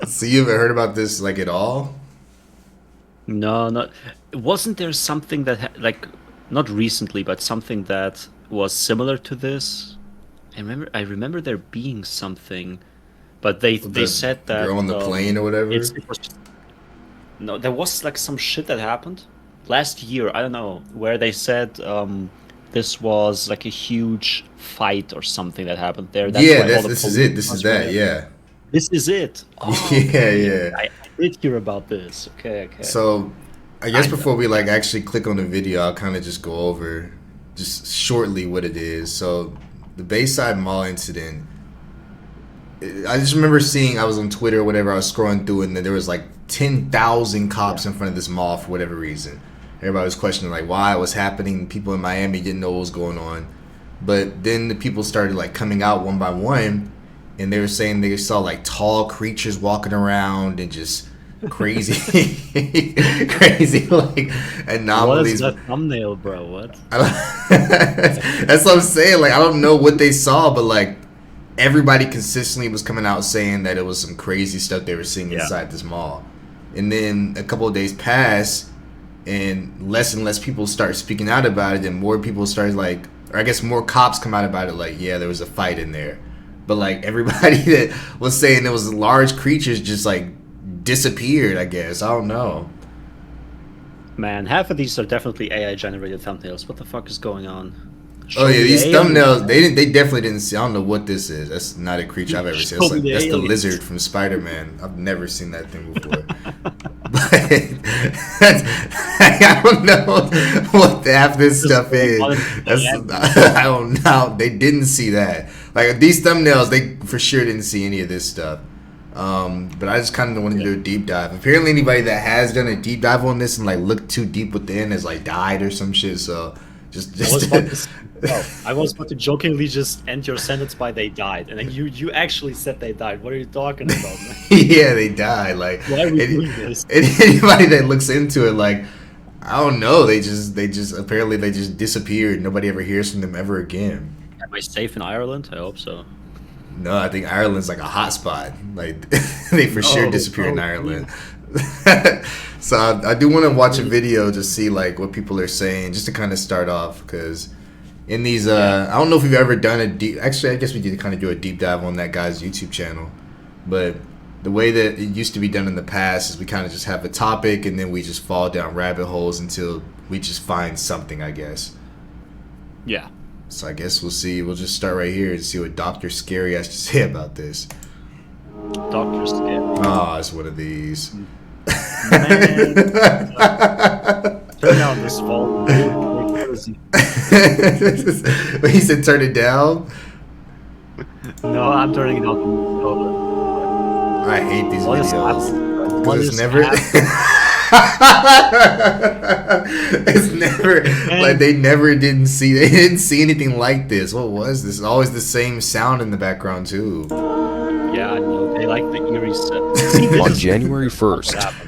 So you haven't heard about this like at all? No, not. Wasn't there something that like not recently, but something that was similar to this? I remember there being something, but With they the said girl that on the plane or whatever? it was no, there was like some shit that happened last year. I don't know where they said this was like a huge fight or something that happened there. That's Yeah, why all that's the this is police it. This is was were that. there. Yeah. This is it. Oh, Yeah, okay. yeah. I did hear about this. Okay, okay. So, I guess Kinda. before we like actually click on the video, I'll kind of just go over just shortly what it is. So, the Bayside Mall incident. I just remember seeing I was on Twitter or whatever. I was scrolling through, and then there was like 10,000 Yeah. cops in front of this mall for whatever reason. Everybody was questioning like why it was happening. People in Miami didn't know what was going on, but then the people started like coming out one by one, and they were saying they saw like tall creatures walking around and just crazy, crazy like What is anomalies. that thumbnail, bro? What? That's what I'm saying. Like I don't know what they saw, but like everybody consistently was coming out saying that it was some crazy stuff they were seeing Yeah. inside this mall. And then a couple of days pass, and less people start speaking out about it, and more people started like, or I guess more cops come out about it. Like, yeah, there was a fight in there, but like everybody that was saying there was large creatures just like disappeared. I guess I don't know. Man, half of these are definitely AI generated thumbnails. What the fuck is going on? Oh Show yeah, me the these alien, thumbnails they man. didn't they definitely didn't see. I don't know what this is. That's not a creature I've ever seen. Show It's me like the that's the aliens. lizard from Spider-Man. I've never seen that thing before. But that's, I don't know what half this Just stuff is. one That's Miami. I don't know. They didn't see that. Like these thumbnails, they for sure didn't see any of this stuff. But I just kind of wanted to Yeah. do a deep dive. Apparently, anybody that has done a deep dive on this and like looked too deep within has like died or some shit. So just I was just about to. Oh, I was about to jokingly just end your sentence by "they died," and then you actually said they died. What are you talking about, man? yeah, they died. Like Why are we any, doing this? anybody that looks into it, like I don't know, they just apparently they just disappeared. Nobody ever hears from them ever again. Am I safe in Ireland? I hope so. No, I think Ireland's like a hot spot. Like they for sure Oh, disappear in oh, Ireland. please. So I do want to watch a video to see like what people are saying, just to kind of start off, because in these Yeah. I don't know if you've ever done a deep. Actually, I guess we did kind of do a deep dive on that guy's YouTube channel, but the way that it used to be done in the past is we kind of just have a topic and then we just fall down rabbit holes until we just find something, I guess. Yeah. So I guess we'll see. We'll just start right here and see what Doctor Scary has to say about this. Doctor Scary. Ah, it's one of these. Man, turn down this volume. Where is he? He said turn it down. No, I'm turning it up. Oh, I hate these what is videos happening? What because it's is never. happening? It's never like Man, they didn't see anything like this. What was this? It's always the same sound in the background too. yeah, I know. They like the eerie stuff. See, this On is January what 1st, happened.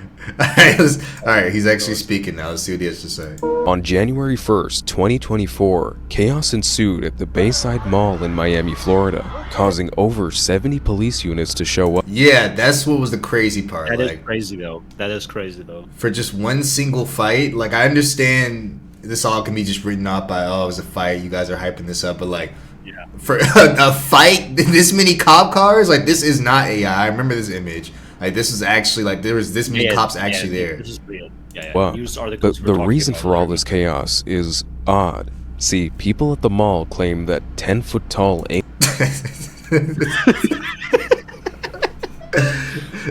All right, he's actually speaking now. Let's see what he has to say. on January 1st, 2024, chaos ensued at the Bayside Mall in Miami, Florida, causing over 70 police units to show up. Yeah, that's what was the crazy part. That is Like crazy, though. That is crazy, though. for just one single fight, like I understand this all can be just written off by oh it was a fight, you guys are hyping this up, but like Yeah. for a fight, this many cop cars, like this is not AI. I remember this image. Like this is actually like there was this many Yeah, cops yeah, actually there. this is real. Yeah, yeah. Well, News the, articles were the talking reason about for all it. this chaos is odd. See, people at the mall claim that 10-foot tall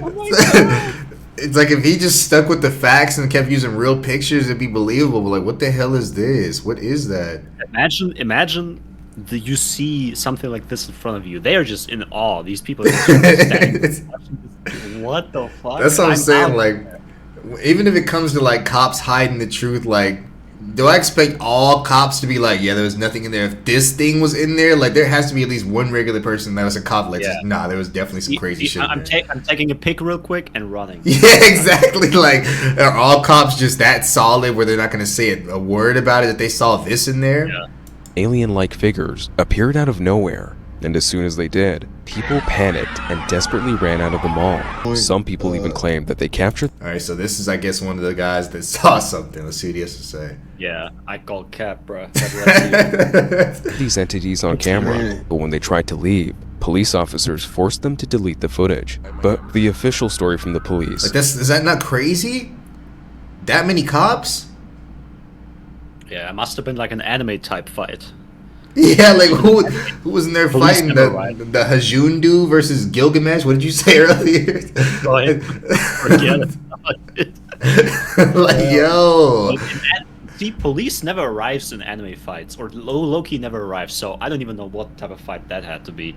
Oh my god! It's like if he just stuck with the facts and kept using real pictures, it'd be believable. But like, what the hell is this? What is that? Imagine you see something like this in front of you. They are just in awe. These people are just standing there watching this. What the fuck? That's what I'm saying. out. Like, even if it comes to like cops hiding the truth, like, do I expect all cops to be like, yeah, there was nothing in there? If this thing was in there, like, there has to be at least one regular person that was a cop. Like, Yeah. nah, there was definitely some crazy shit. I'm, In there. I'm taking a pic real quick and running. Yeah, exactly. Like, are all cops just that solid where they're not going to say a word about it that they saw this in there? Yeah. alien-like figures appeared out of nowhere, And as soon as they did, people panicked and desperately ran out of the mall. Some people even claimed that they captured All right, so this is, I guess, one of the guys that saw something. Let's see what he has to say. Yeah, I call cap, bro. That's what these entities on camera, but when they tried to leave, police officers forced them to delete the footage. But the official story from the police, Like, is that not crazy? That many cops? Yeah, it must have been like an anime type fight. Yeah, like who was in there Police fighting never the arrived. Hajundu versus Gilgamesh? What did you say earlier? Go ahead. Forget it. Like, yo. See, police never arrives in anime fights, or Loki never arrives, so I don't even know what type of fight that had to be.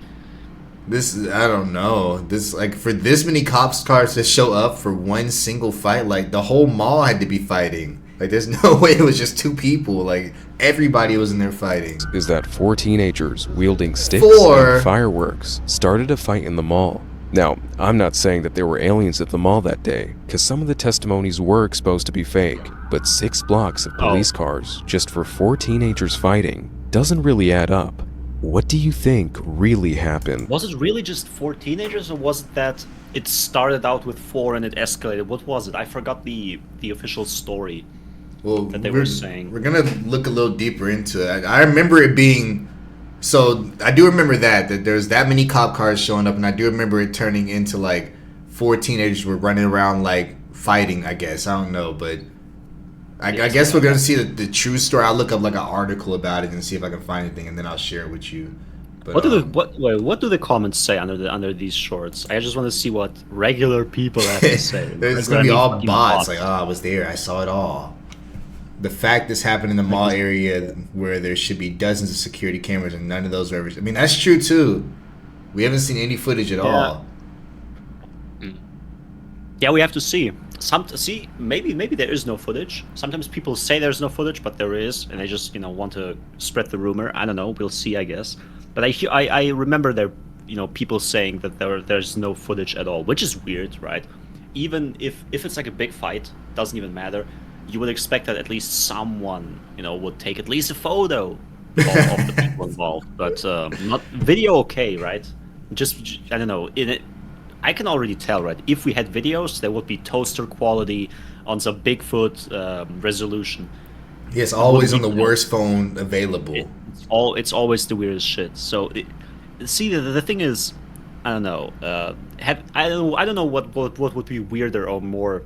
I don't know. This, like, for this many cops cars to show up for one single fight, like, the whole mall had to be fighting. Like, there's no way it was just two people. Like, everybody was in there fighting. is that 4 teenagers wielding sticks Four? and fireworks started a fight in the mall. Now, I'm not saying that there were aliens at the mall that day, because some of the testimonies were exposed to be fake, but 6 blocks of police cars just for 4 teenagers fighting doesn't really add up. What do you think really happened? Was it really just 4 teenagers, or was it that it started out with 4 and it escalated? What was it? I forgot the official story. Well, That they were saying. We're gonna look a little deeper into it. I remember it being, so I do remember that there's that many cop cars showing up, and I do remember it turning into like 4 teenagers were running around like fighting. I guess I don't know, but I guess we're gonna see the true story. I'll look up like an article about it and see if I can find anything, and then I'll share it with you. But, What do the comments say under these shorts? I just want to see what regular people have to say. It's gonna be all bots. Like, oh, I was there. I saw it all. The fact this happened in the mall area where there should be dozens of security cameras and none of those are ever. I mean, that's true too. We haven't seen any footage at all. Yeah, we have to see. Maybe there is no footage. Sometimes people say there's no footage, but there is, and they just want to spread the rumor. I don't know. We'll see, I guess. But I remember there people saying that there's no footage at all, which is weird, right? Even if it's like a big fight, doesn't even matter. You would expect that at least someone, would take at least a photo of the people involved. But not video, okay, right? Just I don't know. I can already tell, right? If we had videos, there would be toaster quality on some Bigfoot resolution. Yes, always on the worst phone available. It's always the weirdest shit. So, the thing is, I don't know. I don't know what would be weirder or more,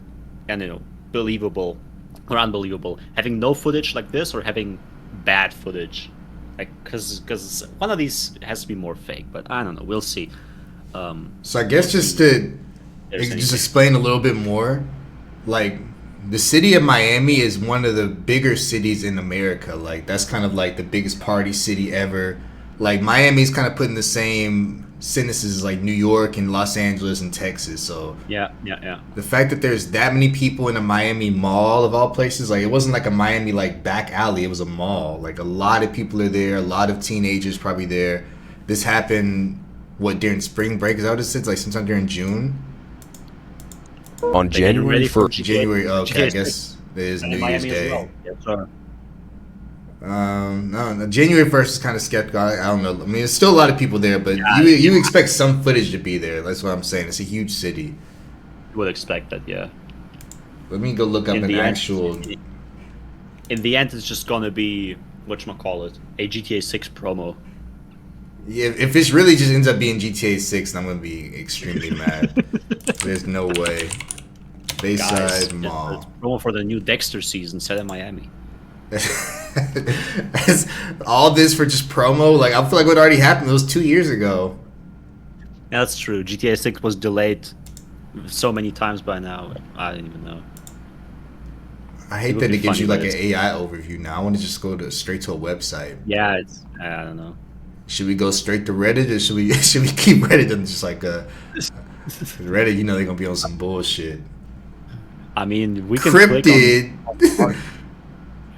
believable or unbelievable, having no footage like this or having bad footage, like because one of these has to be more fake. But I don't know. We'll see. So I guess just to explain a little bit more, like the city of Miami is one of the bigger cities in America. Like that's kind of like the biggest party city ever. Like Miami's kind of put in the same sentences as like New York and Los Angeles and Texas. So yeah. The fact that there's that many people in a Miami mall of all places, like it wasn't like a Miami like back alley. It was a mall. Like a lot of people are there. A lot of teenagers probably there. This happened during spring break? Is that what it says? Like sometime during June? On January 1st. January, okay, I guess it is New Year's Day. Well. Yes, sir. No, January 1st is kind of skeptical. I don't know. I mean, there's still a lot of people there, but you expect some footage to be there. That's what I'm saying. It's a huge city. You would expect that, yeah. Let me go look up an actual. In the end, it's just gonna be whatchamacallit, a GTA 6 promo. Yeah, if this really just ends up being GTA 6, then I'm gonna be extremely mad. There's no way. Bayside Mall. It's promo for the new Dexter season set in Miami. All this for just promo? Like I feel like what already happened. It was 2 years ago. Yeah, that's true. GTA 6 was delayed so many times by now. I didn't even know. I hate that it gives you like an AI overview now. I want to just go straight to a website. Yeah, I don't know. Should we go straight to Reddit, or should we keep Reddit and just like Reddit? They're gonna be on some bullshit. I mean, we can cryptid. Click on...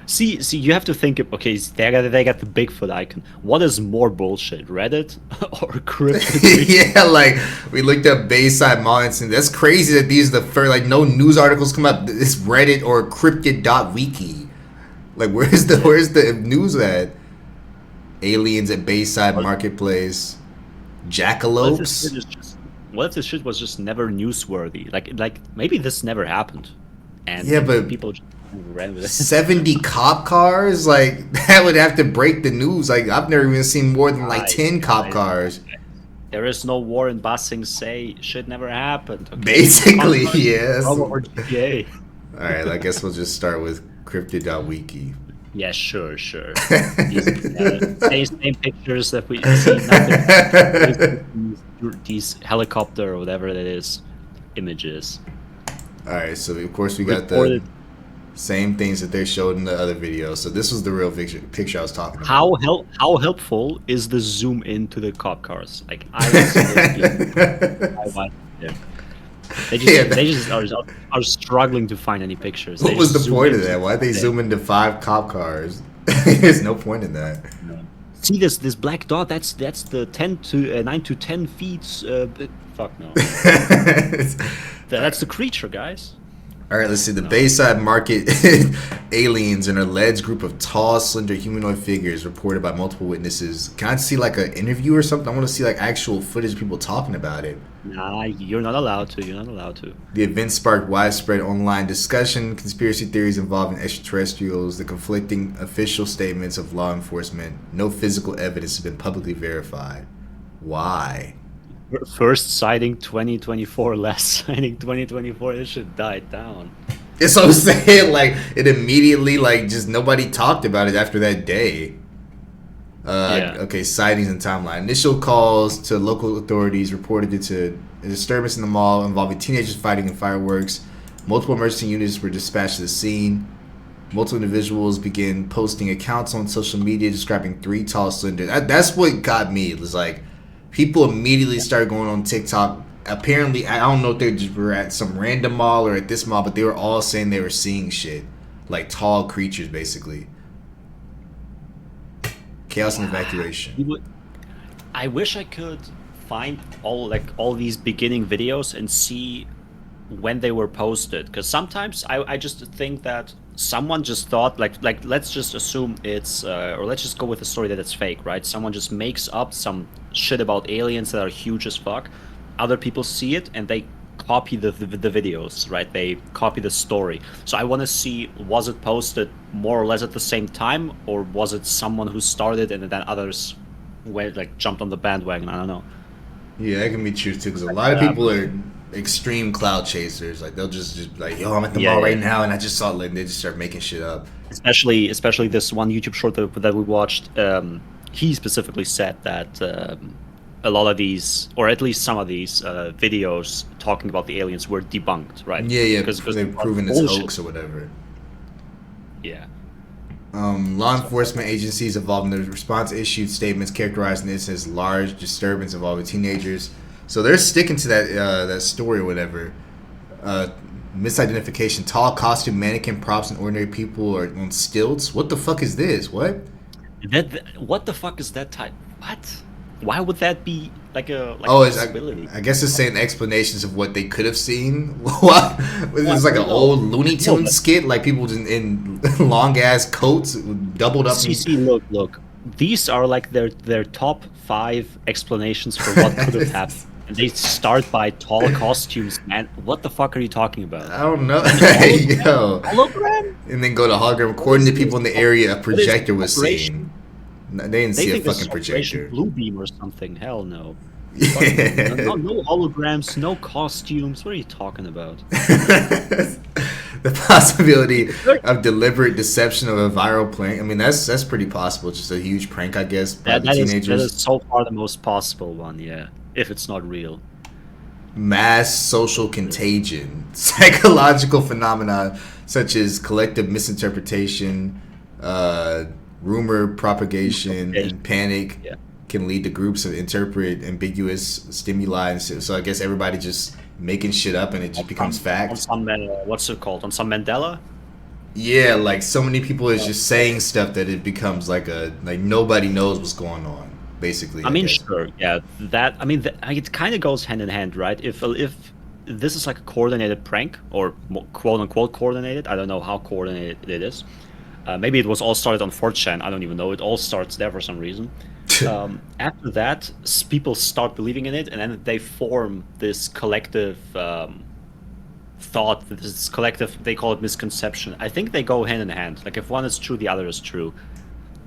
See, you have to think. Okay, they got the Bigfoot icon. What is more bullshit, Reddit or cryptid? Yeah, like we looked up Bayside Mall incident. That's crazy that these are the first. Like no news articles come up. It's Reddit or cryptid.wiki. Like where's the news at? Aliens at Bayside Marketplace. What if this shit jackalopes. is just? What if this shit was just never newsworthy? Like maybe this never happened, Yeah, and but people just ran with it. 70 cop cars, like that would have to break the news. Like I've never even seen more than like Guys, 10 cop guys, cars. there is no war in Basing Say. Shit never happened. Okay. Basically, Conquest, yes. Roma All or GTA. right, I guess we'll just start with cryptid.wiki. Yeah, sure. These same pictures that we see. Nothing. These helicopter or whatever it is, images. All right, so of course we got the Reported. same things that they showed in the other video. So this was the real picture I was talking about. How helpful is the zoom into the cop cars? Like I was supposed I watched them. They just are struggling to find any pictures. What They was the just zoom point of into that? Why'd they the- zoom into 5 cop cars? There's no point in that. See this black dot? That's the 9 to 10 feet. Fuck no. That's the creature, guys. All right, let's see. The Bayside market aliens and an alleged group of tall, slender humanoid figures reported by multiple witnesses. Can I see like an interview or something? I want to see like actual footage of people talking about it. Nah, you're not allowed to. You're not allowed to. The event sparked widespread online discussion, conspiracy theories involving extraterrestrials, the conflicting official statements of law enforcement. No physical evidence has been publicly verified. Why? First sighting 2024, last sighting 2024. This shit died down. That's what I'm saying. Like it immediately, like just nobody talked about it after that day. Yeah. Okay, sightings and timeline. Initial calls to local authorities reported into a disturbance in the mall involving teenagers fighting and fireworks. Multiple emergency units were dispatched to the scene. Multiple individuals began posting accounts on social media describing 3 tall, slender. That's what got me. It was like people immediately started going on TikTok. Apparently, I don't know if they just were at some random mall or at this mall, but they were all saying they were seeing shit. Like tall creatures, basically. Chaos and evacuation. I wish I could find all these beginning videos and see when they were posted, because sometimes I just think that someone just thought like let's just assume it's or let's just go with a story that it's fake, right? Someone just makes up some shit about aliens that are huge as fuck. Other people see it and they copy the videos, right? They copy the story. So I want to see, was it posted more or less at the same time, or was it someone who started and then others went like jumped on the bandwagon? I don't know. Yeah, that can be true too, because a lot of people are extreme cloud chasers. Like they'll just like, yo, I'm at the mall right now, and I just saw it. Like, they just start making shit up. Especially this one YouTube short that we watched. He specifically said that a lot of these, or at least some of these videos talking about the aliens were debunked, right? Yeah, because they've proven it's bullshit. hoax or whatever. Yeah. Law enforcement agencies involved in the response issued statements characterizing this as large disturbance involving teenagers. So they're sticking to that story or whatever. Misidentification: tall costume mannequin props and ordinary people are on stilts. What the fuck is this? What? What the fuck is that type? What? Why would that be like a possibility? I guess it's saying explanations of what they could have seen. What? It's like an old Looney Tunes skit, like people in long ass coats, doubled up. See, look. These are like their top 5 explanations for what could have happened. And they start by tall costumes, man. What the fuck are you talking about? I don't know. Hologram? Yo. Hologram? And then go to hologram. According to people in the area, a projector was seen. No, they didn't see a think this fucking is Operation projector. Blue Beam or something. Hell no. Yeah. No holograms, no costumes. What are you talking about? The possibility of deliberate deception of a viral prank. I mean, that's pretty possible. Just a huge prank, I guess, by the That teenagers. is so far the most possible one, yeah. If it's not real. Mass social contagion, psychological phenomena such as collective misinterpretation, rumor propagation, and panic Yeah. can lead to groups of interpret ambiguous stimuli. And so I guess everybody just making shit up and it just becomes On fact. some what's it called? On some Mandela? Yeah, like so many people is just saying stuff that it becomes like nobody knows what's going on. Basically, I mean, guess. sure, yeah. It kind of goes hand in hand, right? If this is like a coordinated prank or quote unquote coordinated, I don't know how coordinated it is. Maybe it was all started on 4chan. I don't even know. It all starts there for some reason. After that, people start believing in it, and then they form this collective thought, this collective, they call it misconception. I think they go hand in hand. Like if one is true, the other is true.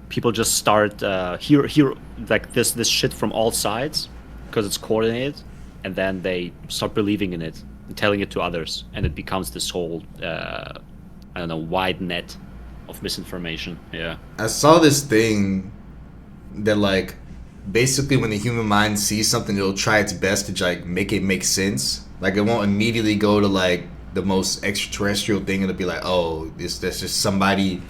People just start hear like this shit from all sides because it's coordinated, and then they start believing in it and telling it to others, and it becomes this whole I don't know, wide net of misinformation. Yeah. I saw this thing that like basically when the human mind sees something, it'll try its best to like make it make sense. Like it won't immediately go to like the most extraterrestrial thing. It'll be like, oh, that's just somebody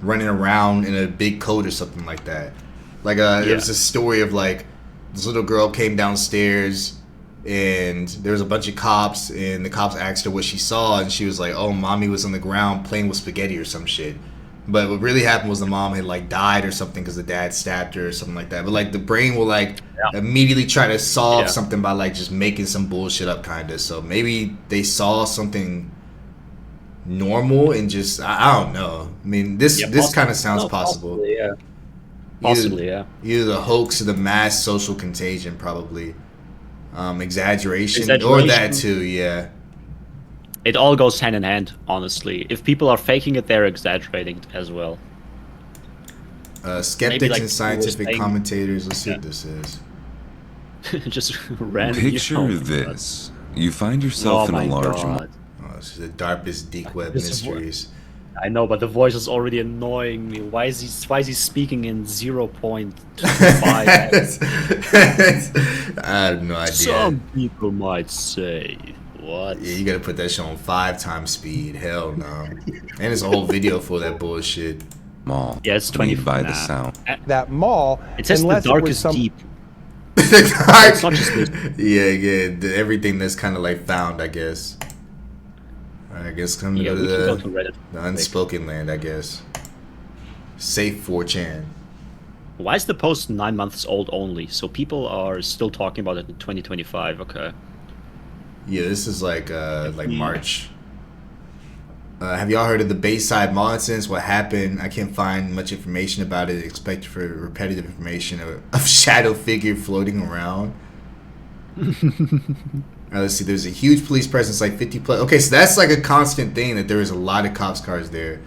running around in a big coat or something like that. Like it was a story of like this little girl came downstairs and there was a bunch of cops, and the cops asked her what she saw, and she was like, oh, mommy was on the ground playing with spaghetti or some shit. But what really happened was the mom had like died or something because the dad stabbed her or something like that. But like the brain will like immediately try to solve something by like just making some bullshit up, kind of. So maybe they saw something normal and just I don't know. I mean, this kind of sounds possible. Possibly, yeah. Possibly, Either the hoax or the mass social contagion, probably. Exaggeration, or Exaggeration. that too. Yeah. It all goes hand in hand, honestly. If people are faking it, they're exaggerating as well. Skeptics like and scientific saying- commentators. Let's see what this is. Just random. Picture this. You find yourself in a large mall. Oh, this is the darkest deep web This mysteries. I know, but the voice is already annoying me. Why is he speaking in 0.5? I have no idea. Some people might say, what? Yeah, you gotta put that shit on 5 times speed. Hell no. And it's a whole video for that bullshit. Mall. Yeah, it's 20 Made by the sound. That mall. It says the unless it was darkest some- deep. It's not just this. everything that's kind of like found, I guess. I guess come to Yeah, go we to can go to Reddit. the unspoken land, I guess. Safe 4chan. Why is the post 9 months old only? So people are still talking about it in 2025. Okay. Yeah, this is like March. Have y'all heard of the Bayside Mall incidents? What happened? I can't find much information about it. Expect for repetitive information of shadow figure floating around. Let's see. There's a huge police presence, like 50 plus. Okay, so that's like a constant thing that there was a lot of cops cars there.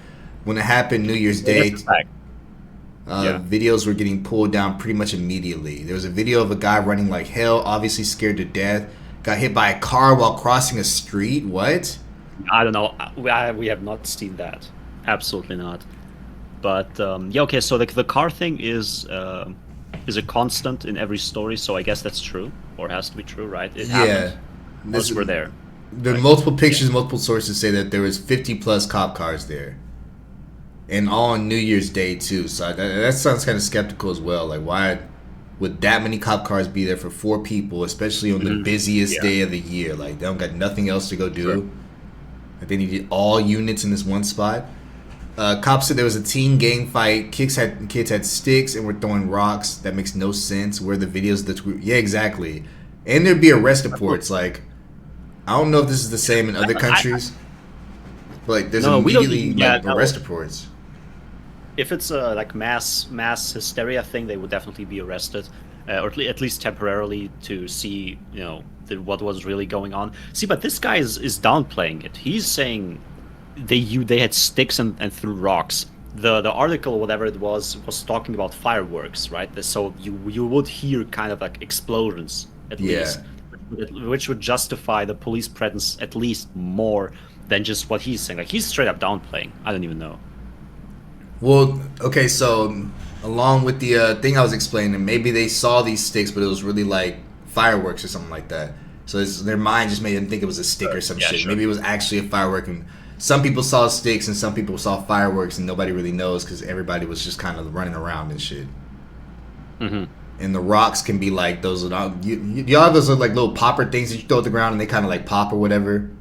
When it happened New Year's Day, That's a fact. videos were getting pulled down pretty much immediately. There was a video of a guy running like hell, obviously scared to death. Got hit by a car while crossing a street. What? I don't know. We have not seen that. Absolutely not. But yeah, okay. So the car thing is a constant in every story. So I guess that's true, or has to be true, right? It happened. Most were there. There are multiple pictures, multiple sources say that there was 50 plus cop cars there, and all on New Year's Day too. So that sounds kind of skeptical as well. Like, why would that many cop cars be there for 4 people, especially on the busiest day of the year? Like, they don't got nothing else to go do. Sure. Like, they needed all units in this one spot. Cops said there was a teen gang fight. Kids had sticks and were throwing rocks. That makes no sense. Where the videos of the yeah, exactly. And there'd be arrest reports. Like, I don't know if this is the same in other countries, but like, there's immediately arrest reports. If it's a like mass hysteria thing, they would definitely be arrested, or at least temporarily to see, you know, what was really going on. See, but this guy is downplaying it. He's saying they had sticks and threw rocks. The article, whatever it was talking about fireworks, right? So you would hear kind of like explosions at least, which would justify the police presence at least more than just what he's saying. Like, he's straight up downplaying. I don't even know. Well, okay, so along with the thing I was explaining, maybe they saw these sticks, but it was really like fireworks or something like that. So their mind just made them think it was a stick or some shit. Sure. Maybe it was actually a firework, and some people saw sticks and some people saw fireworks, and nobody really knows because everybody was just kind of running around and shit. Mm-hmm. And the rocks can be like those. Y'all have those like little popper things that you throw at the ground and they kind of like pop or whatever.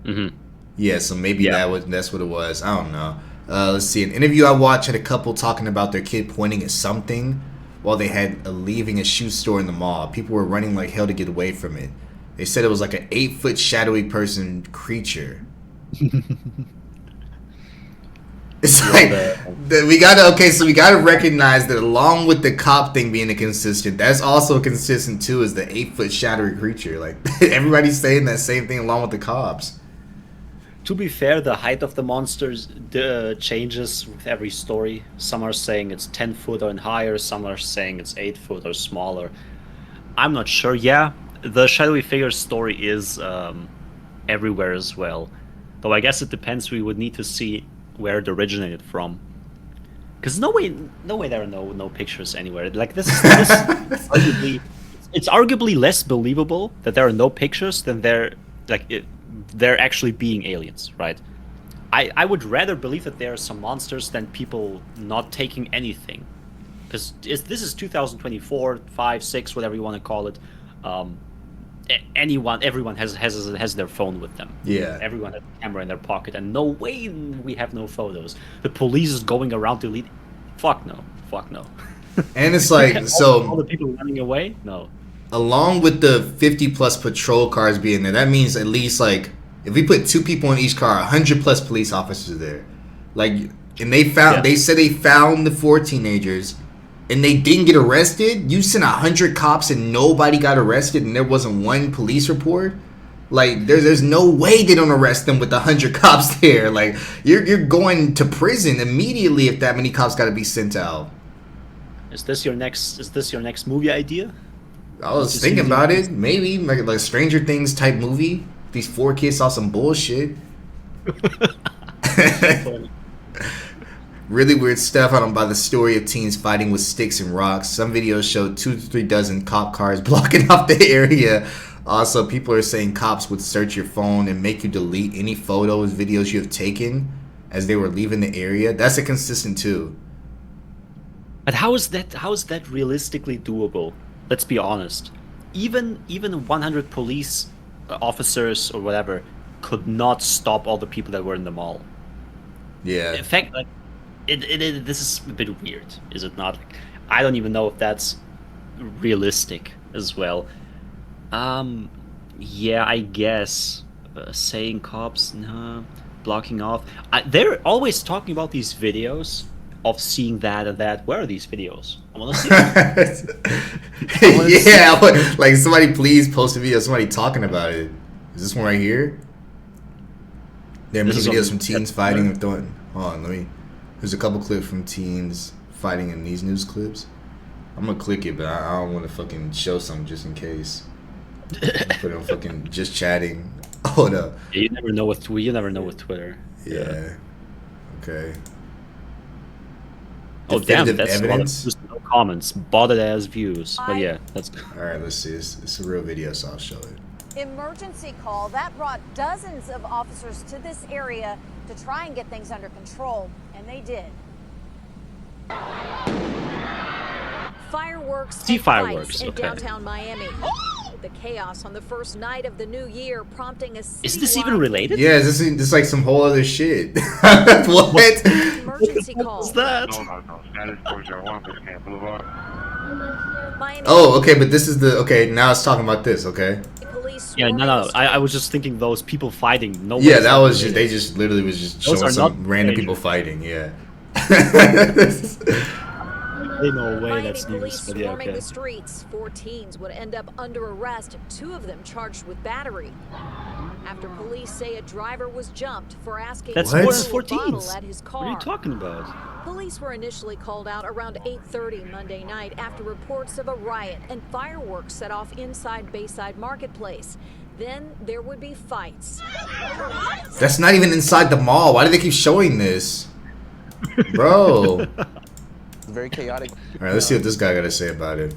Mm-hmm. Yeah, so maybe that's what it was. I don't know. Let's see. An interview I watched had a couple talking about their kid pointing at something while they had leaving a shoe store in the mall. People were running like hell to get away from it. They said it was like an 8-foot shadowy person creature. It's Yeah, like the- we gotta recognize that along with the cop thing being inconsistent, that's also consistent too as the 8-foot shadowy creature. Like everybody's saying that same thing along with the cops. To be fair, the height of the monsters changes with every story. Some are saying it's 10 foot or higher, some are saying it's 8 foot or smaller. I'm not sure. Yeah, the shadowy figure story is everywhere as well. Though I guess it depends. We would need to see where it originated from. Because no way there are no pictures anywhere. Like this arguably, it's arguably less believable that there are no pictures than they're actually being aliens, right? I would rather believe that there are some monsters than people not taking anything, because this is 2024, 5, 6, whatever you want to call it. Everyone has their phone with them. Yeah. Everyone has a camera in their pocket, and no way we have no photos. The police is going around to lead. Fuck no. And it's like all the people running away. No. along with the 50 plus patrol cars being there, that means at least like if we put 2 people in each car, 100 plus police officers there. Like, and they said they found the 4 teenagers and they didn't get arrested. You sent 100 cops and nobody got arrested and there wasn't one police report. Like, there's no way they don't arrest them with 100 cops there. Like, you're going to prison immediately if that many cops got to be sent out. Is this your next movie idea? I was thinking about it. Maybe like a Stranger Things type movie. These 4 kids saw some bullshit. Really weird stuff out by the story of teens fighting with sticks and rocks. Some videos showed 2 to 3 dozen cop cars blocking off the area. Also, people are saying cops would search your phone and make you delete any photos, videos you have taken as they were leaving the area. That's inconsistent too. But how is that realistically doable? Let's be honest. Even 100 police officers or whatever could not stop all the people that were in the mall. Yeah. In fact, like, this is a bit weird, is it not? I don't even know if that's realistic as well. Yeah, I guess saying cops, no, blocking off. They're always talking about these videos of seeing that and that. Where are these videos? I want to see them. Yeah, like somebody please post a video of somebody talking about it. Is this one right here? There are many videos from teens fighting and throwing. Hold on, there's a couple clips from teens fighting in these news clips. I'm gonna click it, but I don't want to fucking show something just in case. Put it on fucking just chatting. Hold up. Yeah, you never know with Twitter. Yeah. Okay. Oh damn, Definitive that's evidence. just no comments, botted as views. But yeah, that's All right, let's see. It's a real video, so I'll show it. Emergency call that brought dozens of officers to this area to try and get things under control, and they did. Fireworks See and fireworks, fights in okay. downtown Miami. The chaos on the first night of the new year prompting a Is this even citywide related? Yeah, this is like some whole other shit. What? emergency call. What's that? Miami Oh, okay, but this is now it's talking about this, okay? police Yeah, swarming no. the I was just thinking those people fighting. No. Yeah, that was just they just literally was just Those showing are some not random dangerous. people fighting. Yeah. Ain't no way Miami that's police news. But yeah, swarming okay. the streets. 4 teens would end up under arrest, 2 of them charged with battery. After police say a driver was jumped for asking That's What? more for than a bottle 14s. at his What car. are you talking about? Police were initially called out around 8:30 Monday night after reports of a riot and fireworks set off inside Bayside Marketplace. Then there would be fights. That's not even inside the mall. Why do they keep showing this, bro? All Very chaotic. right, let's see what this guy got to say about it.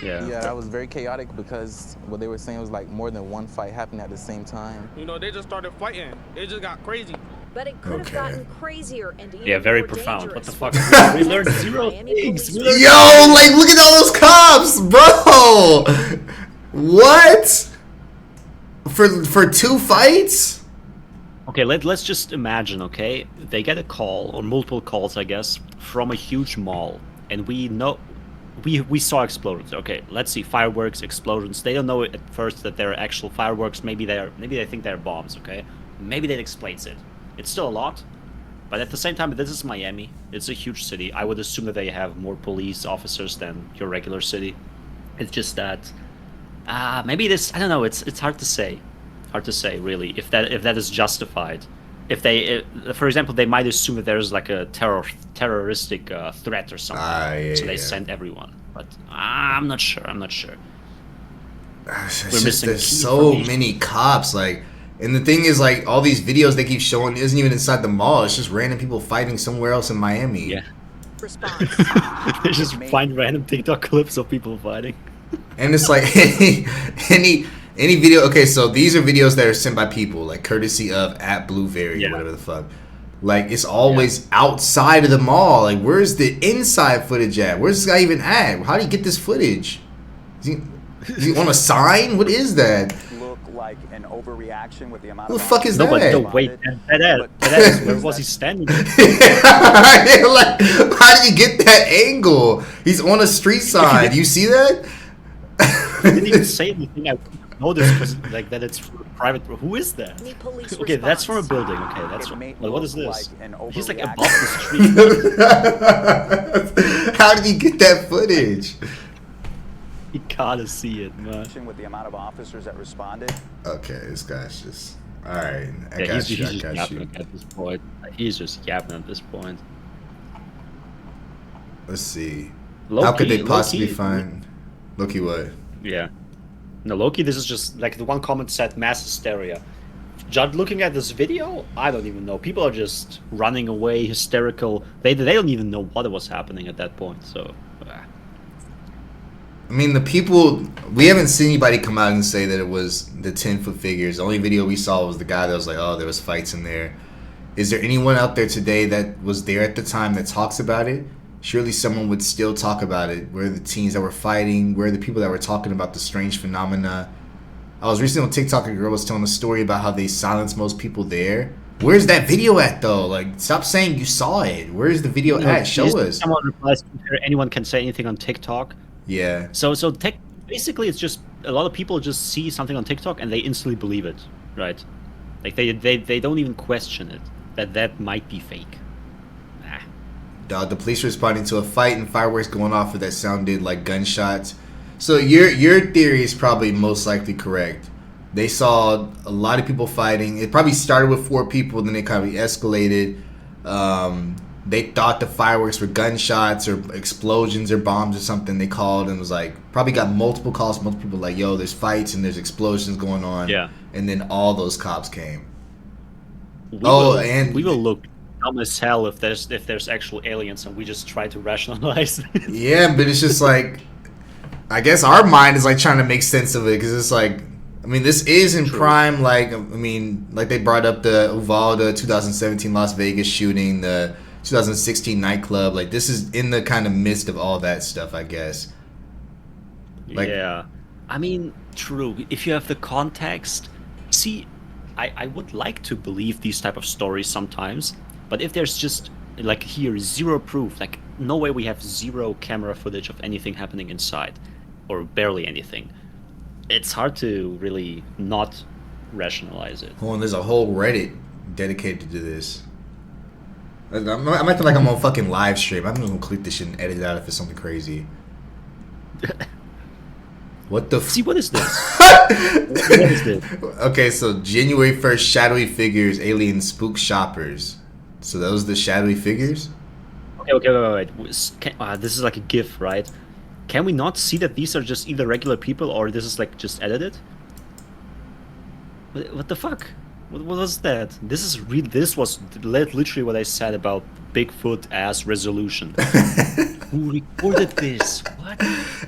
Yeah. Yeah, that was very chaotic because what they were saying was like more than one fight happening at the same time. You know, they just started fighting. It just got crazy. But it could Okay. have gotten crazier and even Yeah, very more profound. What the dangerous. fuck? We learned zero Miami things. police We learned Yo, like look at all those cops, bro. What? For 2 fights? Okay, let's just imagine, okay? They get a call, or multiple calls, I guess, from a huge mall. And we know... We saw explosions. Okay, let's see. Fireworks, explosions. They don't know at first that they're actual fireworks. Maybe they think they're bombs, okay? Maybe that explains it. It's still a lot. But at the same time, this is Miami. It's a huge city. I would assume that they have more police officers than your regular city. It's just that maybe this. I don't know. It's hard to say. Hard to say, really, if that is justified. If they, for example, they might assume that there's like a terroristic threat or something, yeah, so they yeah. send everyone. But I'm not sure. I'm not sure. It's We're just, missing there's key so information. many cops, like, and the thing is, like, all these videos they keep showing isn't even inside the mall. It's just random people fighting somewhere else in Miami. Yeah, Response. they just find random TikTok clips of people fighting. And it's like any video. Okay, so these are videos that are sent by people, like courtesy of @Blueberry or Yeah. whatever the fuck. Like, it's always outside of the mall. Like, where's the inside footage at? Where's this guy even at? How do you get this footage? Is he on a sign? What is that? Look like an overreaction with the amount Who of the fuck is No, but that? no, wait, that is where was he standing? Like, how did you get that angle? He's on a street sign. You see that? He didn't even say anything. I noticed because like that it's private. Who is that? Any police Okay, that's from a response? building. Okay, that's It from. may Well, what is look this? like an He's like overreaction. above the street. How did he get that footage? You gotta see it, man. with the amount of officers that responded. Okay, this guy's just all right. I Yeah, got he's you. I just got you. yapping at this point. He's just yapping at this point. Let's see. Loki, How could they possibly Loki- find Loki? What? Yeah. No, Loki, this is just like the one comment said mass hysteria. Just looking at this video, I don't even know. People are just running away, hysterical. They don't even know what was happening at that point. So, I mean, the people, we haven't seen anybody come out and say that it was the 10-foot figures. The only video we saw was the guy that was like, oh, there was fights in there. Is there anyone out there today that was there at the time that talks about it? Surely someone would still talk about it. Where are the teens that were fighting? Where are the people that were talking about the strange phenomena? I was recently on TikTok, a girl was telling a story about how they silenced most people there. Where's that video at, though? Like, stop saying you saw it. Where's the video at? Show us. Someone replies, anyone can say anything on TikTok. Yeah. So basically, it's just a lot of people just see something on TikTok and they instantly believe it, right? Like they don't even question it that might be fake. The police responding to a fight and fireworks going off that sounded like gunshots. So your theory is probably most likely correct. They saw a lot of people fighting. It probably started with 4 people, then it kind of escalated. They thought the fireworks were gunshots or explosions or bombs or something. They called and was like, probably got multiple calls, multiple people like, yo, there's fights and there's explosions going on. Yeah. And then all those cops came. We and will look dumb as hell if there's actual aliens and we just try to rationalize it. Yeah, but it's just like, I guess our mind is like trying to make sense of it because it's like, I mean, this is in prime, like, I mean, like they brought up the Uvalde 2017 Las Vegas shooting, the 2016 nightclub, like this is in the kind of midst of all that stuff, I guess. Like, yeah. I mean, true. If you have the context, see, I would like to believe these type of stories sometimes, but if there's just, like here, zero proof, like no way we have zero camera footage of anything happening inside, or barely anything, it's hard to really not rationalize it. hold on, there's a whole Reddit dedicated to this. I might feel like I'm on fucking live stream. I'm just gonna click this shit and edit it out if it's something crazy. What the See, what is this? What is this? Okay, so January 1st, shadowy figures, alien spook shoppers. So those are the shadowy figures? Okay, wait. This is like a GIF, right? Can we not see that these are just either regular people or this is like just edited? What the fuck? What was that? This was literally what I said about Bigfoot as resolution. Who recorded this? What?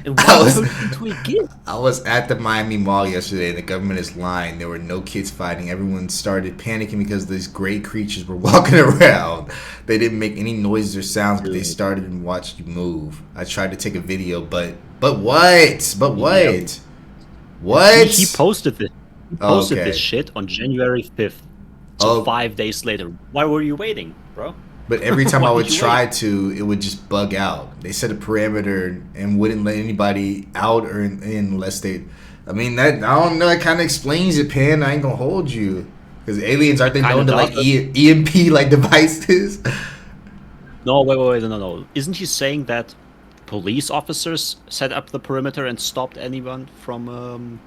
And why turned it into a GIF? I was at the Miami Mall yesterday and the government is lying. There were no kids fighting. Everyone started panicking because these gray creatures were walking around. They didn't make any noises or sounds, but they started and watched you move. I tried to take a video, but what? But what? Yeah. What? He posted this. He posted Okay. this shit on January 5th. So Oh. 5 days later. Why were you waiting, bro? But every time I Why would did you try wait? to, it would just bug out. They set a parameter and wouldn't let anybody out or in unless they. I mean, that I don't know. That kind of explains it, Pan. I ain't gonna hold you. Because aliens aren't they Kinda known to like not, but- EMP like devices? No, wait, no. Isn't he saying that police officers set up the perimeter and stopped anyone from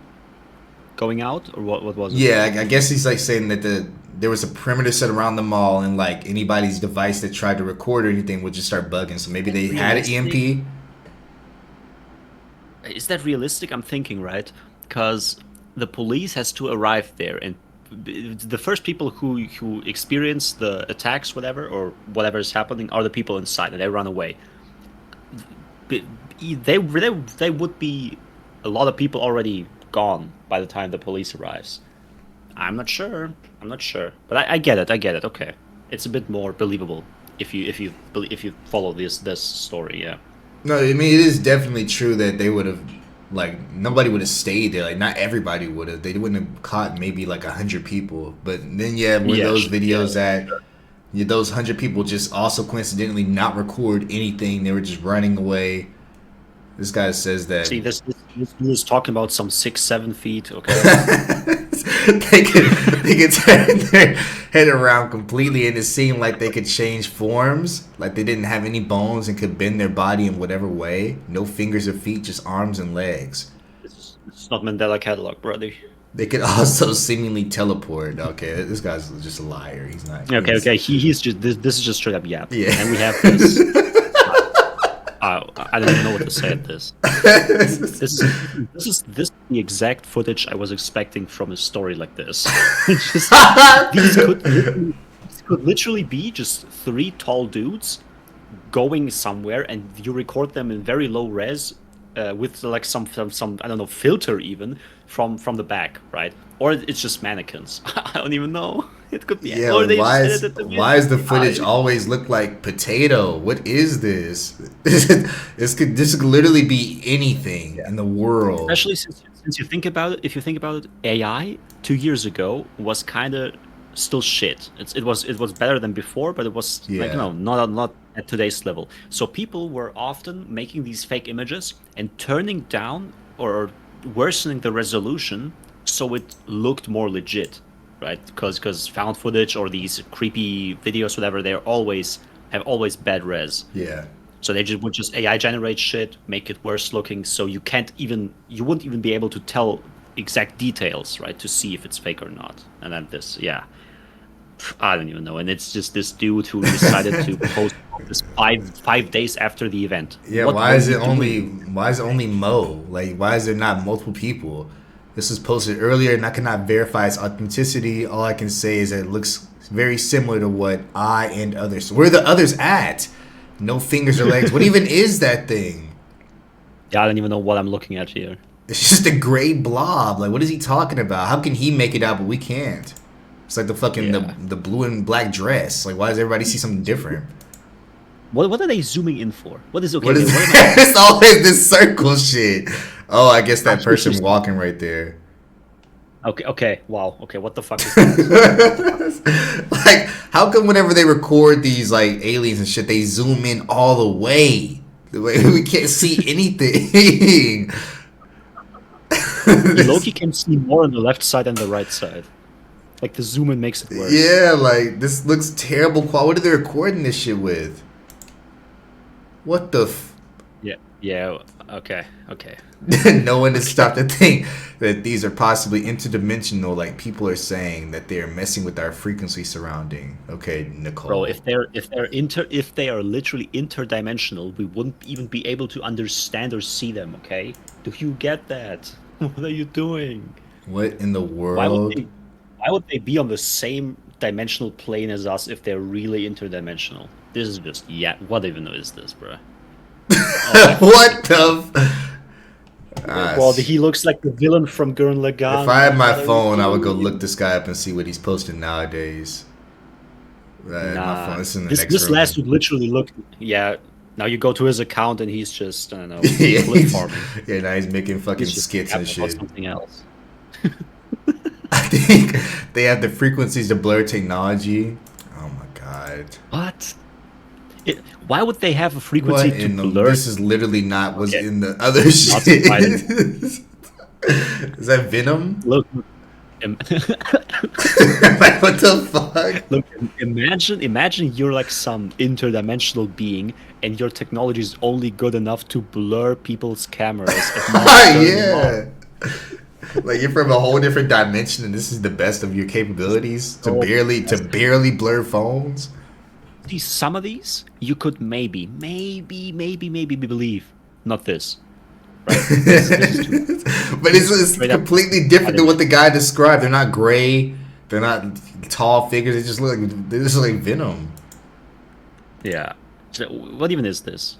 going out, or what was it? Yeah, I guess he's like saying that there was a perimeter set around the mall, and like anybody's device that tried to record or anything would just start bugging. So maybe they had an EMP. Is that realistic? I'm thinking, right? Because the police has to arrive there, and the first people who experience the attacks, whatever is happening, are the people inside, and they run away. They would be a lot of people already gone by the time the police arrives. I'm not sure, but I get it. Okay, it's a bit more believable if you follow this story. Yeah. No, I mean it is definitely true that they would have, like, nobody would have stayed there. Like, not everybody would have. They wouldn't have caught maybe like 100 people. But then those videos that those 100 people just also coincidentally not record anything. They were just running away. This guy says that. See, this is talking about some 6-7 feet. Okay. they could turn their head around completely, and it seemed like they could change forms, like they didn't have any bones and could bend their body in whatever way. No fingers or feet, just arms and legs. It's not Mandela catalog, brother. They could also seemingly teleport. Okay, this guy's just a liar. He's not. Okay. He's just this is just straight up yap. Yeah. And we have this. I don't even know what to say at this. This is the exact footage I was expecting from a story like this. These could literally be just 3 tall dudes going somewhere, and you record them in very low res with like some I don't know, filter even from the back, right? Or it's just mannequins. I don't even know. It could be. Yeah, or they why just edited the does the music. footage always look like potato? What is this? This could literally be anything in the world. Especially since you think about it, if you think about it, AI 2 years ago was kind of still shit. It was better than before, but it was like, not at today's level. So people were often making these fake images and turning down or worsening the resolution so it looked more legit, right? Because found footage or these creepy videos, whatever, have always bad res. Yeah. So they would just AI generate shit, make it worse looking, so you wouldn't even be able to tell exact details, right, to see if it's fake or not. And then I don't even know. And it's just this dude who decided to post this five days after the event. Yeah, why is it only Mo? Like, why is there not multiple people? This was posted earlier, and I cannot verify its authenticity. All I can say is that it looks very similar to what I and others. Where are the others at? No fingers or legs. What even is that thing? Yeah, I don't even know what I'm looking at here. It's just a gray blob. Like, what is he talking about? How can he make it out, but we can't? It's like the fucking the blue and black dress. Like, why does everybody see something different? What are they zooming in for? What is okay? What is it's always this circle shit. Oh, I guess that person walking right there. Okay. Wow. Okay, what the fuck is that? Like, how come whenever they record these like aliens and shit, they zoom in all the way? We can't see anything. Loki can see more on the left side and the right side. Like, the zoom in makes it worse. Yeah, like, this looks terrible quality. What are they recording this shit with? What the Yeah, okay. No one has stopped to think that these are possibly interdimensional, like people are saying that they are messing with our frequency surrounding. Okay, Nicole. Bro, if they are literally interdimensional, we wouldn't even be able to understand or see them, okay? Do you get that? What are you doing? What in the world? Why would they be on the same dimensional plane as us if they're really interdimensional? This is just what even is this, bro? What the? Well, he looks like the villain from Gurren Lagann. If I had my phone, I would go look this guy up and see what he's posting nowadays. My phone. It's in the next this room. last would literally look. Yeah. Now you go to his account and he's just, I don't know, Yeah, clip farming. Yeah, now he's making fucking skits and shit. Something else. I think they have the frequencies to blur technology. Oh my god. What? Why would they have a frequency to blur? This is literally not what's in the other shit. Is that Venom? Look, Like, what the fuck? Look, imagine you're like some interdimensional being, and your technology is only good enough to blur people's cameras at night. Yeah. Like you're from a whole different dimension, and this is the best of your capabilities to So barely blur phones. see, some of these you could maybe believe. Not this. Right? This is too But it's straight up completely different than what the guy described. They're not gray. They're not tall figures. They just look like Venom. Yeah. So, what even is this?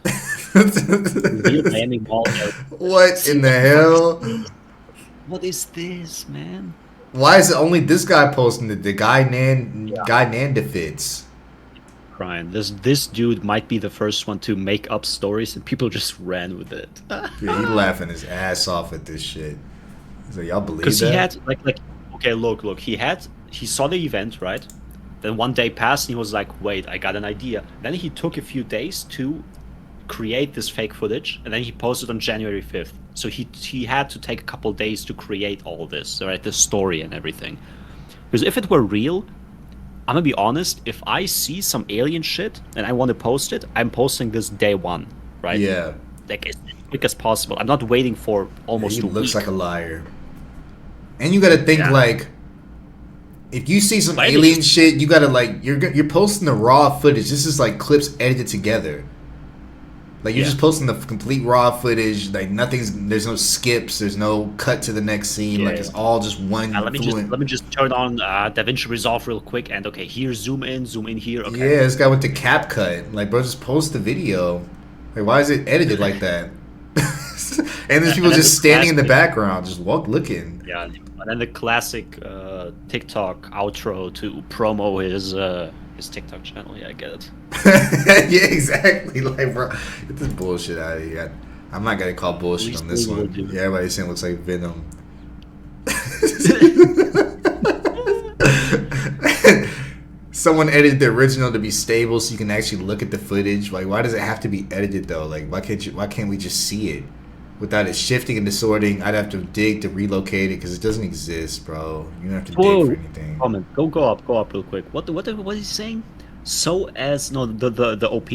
Real landing ball. What in the hell? What is this, man? Why is it only this guy posting it? The guy Nandifits. Crying. This dude might be the first one to make up stories, and people just ran with it. Yeah, he laughing his ass off at this shit. He's like, y'all believe that? Because he had like okay, look, he saw the event, right? Then one day passed, and he was like, wait, I got an idea. Then he took a few days to create this fake footage, and then he posted on January 5th. So he had to take a couple days to create all this, right? The story and everything. Because if it were real, I'm gonna be honest, if I see some alien shit and I want to post it, I'm posting this day one, right? Yeah. Like as quick as possible. I'm not waiting for almost He a looks week. like a liar. And you gotta think like, if you see some alien shit, you gotta like you're posting the raw footage. This is like clips edited together. Like you're just posting the complete raw footage. Like there's no skips. There's no cut to the next scene. Like it's all just one. Let me just turn on DaVinci Resolve real quick, and okay, here zoom in here. Okay. Yeah, this guy went to CapCut. Like, bro, just post the video. Like, why is it edited like that? And there's people just standing in the background, just looking. Yeah, and then the classic TikTok outro to promo his TikTok channel. Yeah, I get it. Yeah, exactly. Like, bro, get this bullshit out of here. I'm not gonna call bullshit on this one. Yeah, everybody's saying it looks like Venom. Someone edited the original to be stable so you can actually look at the footage. Like, why does it have to be edited though? Like, why can't we just see it without it shifting and distorting? I'd have to dig to relocate it because it doesn't exist, bro. You don't have to dig for anything. Comment. Go up real quick. What is he saying? So as the OP,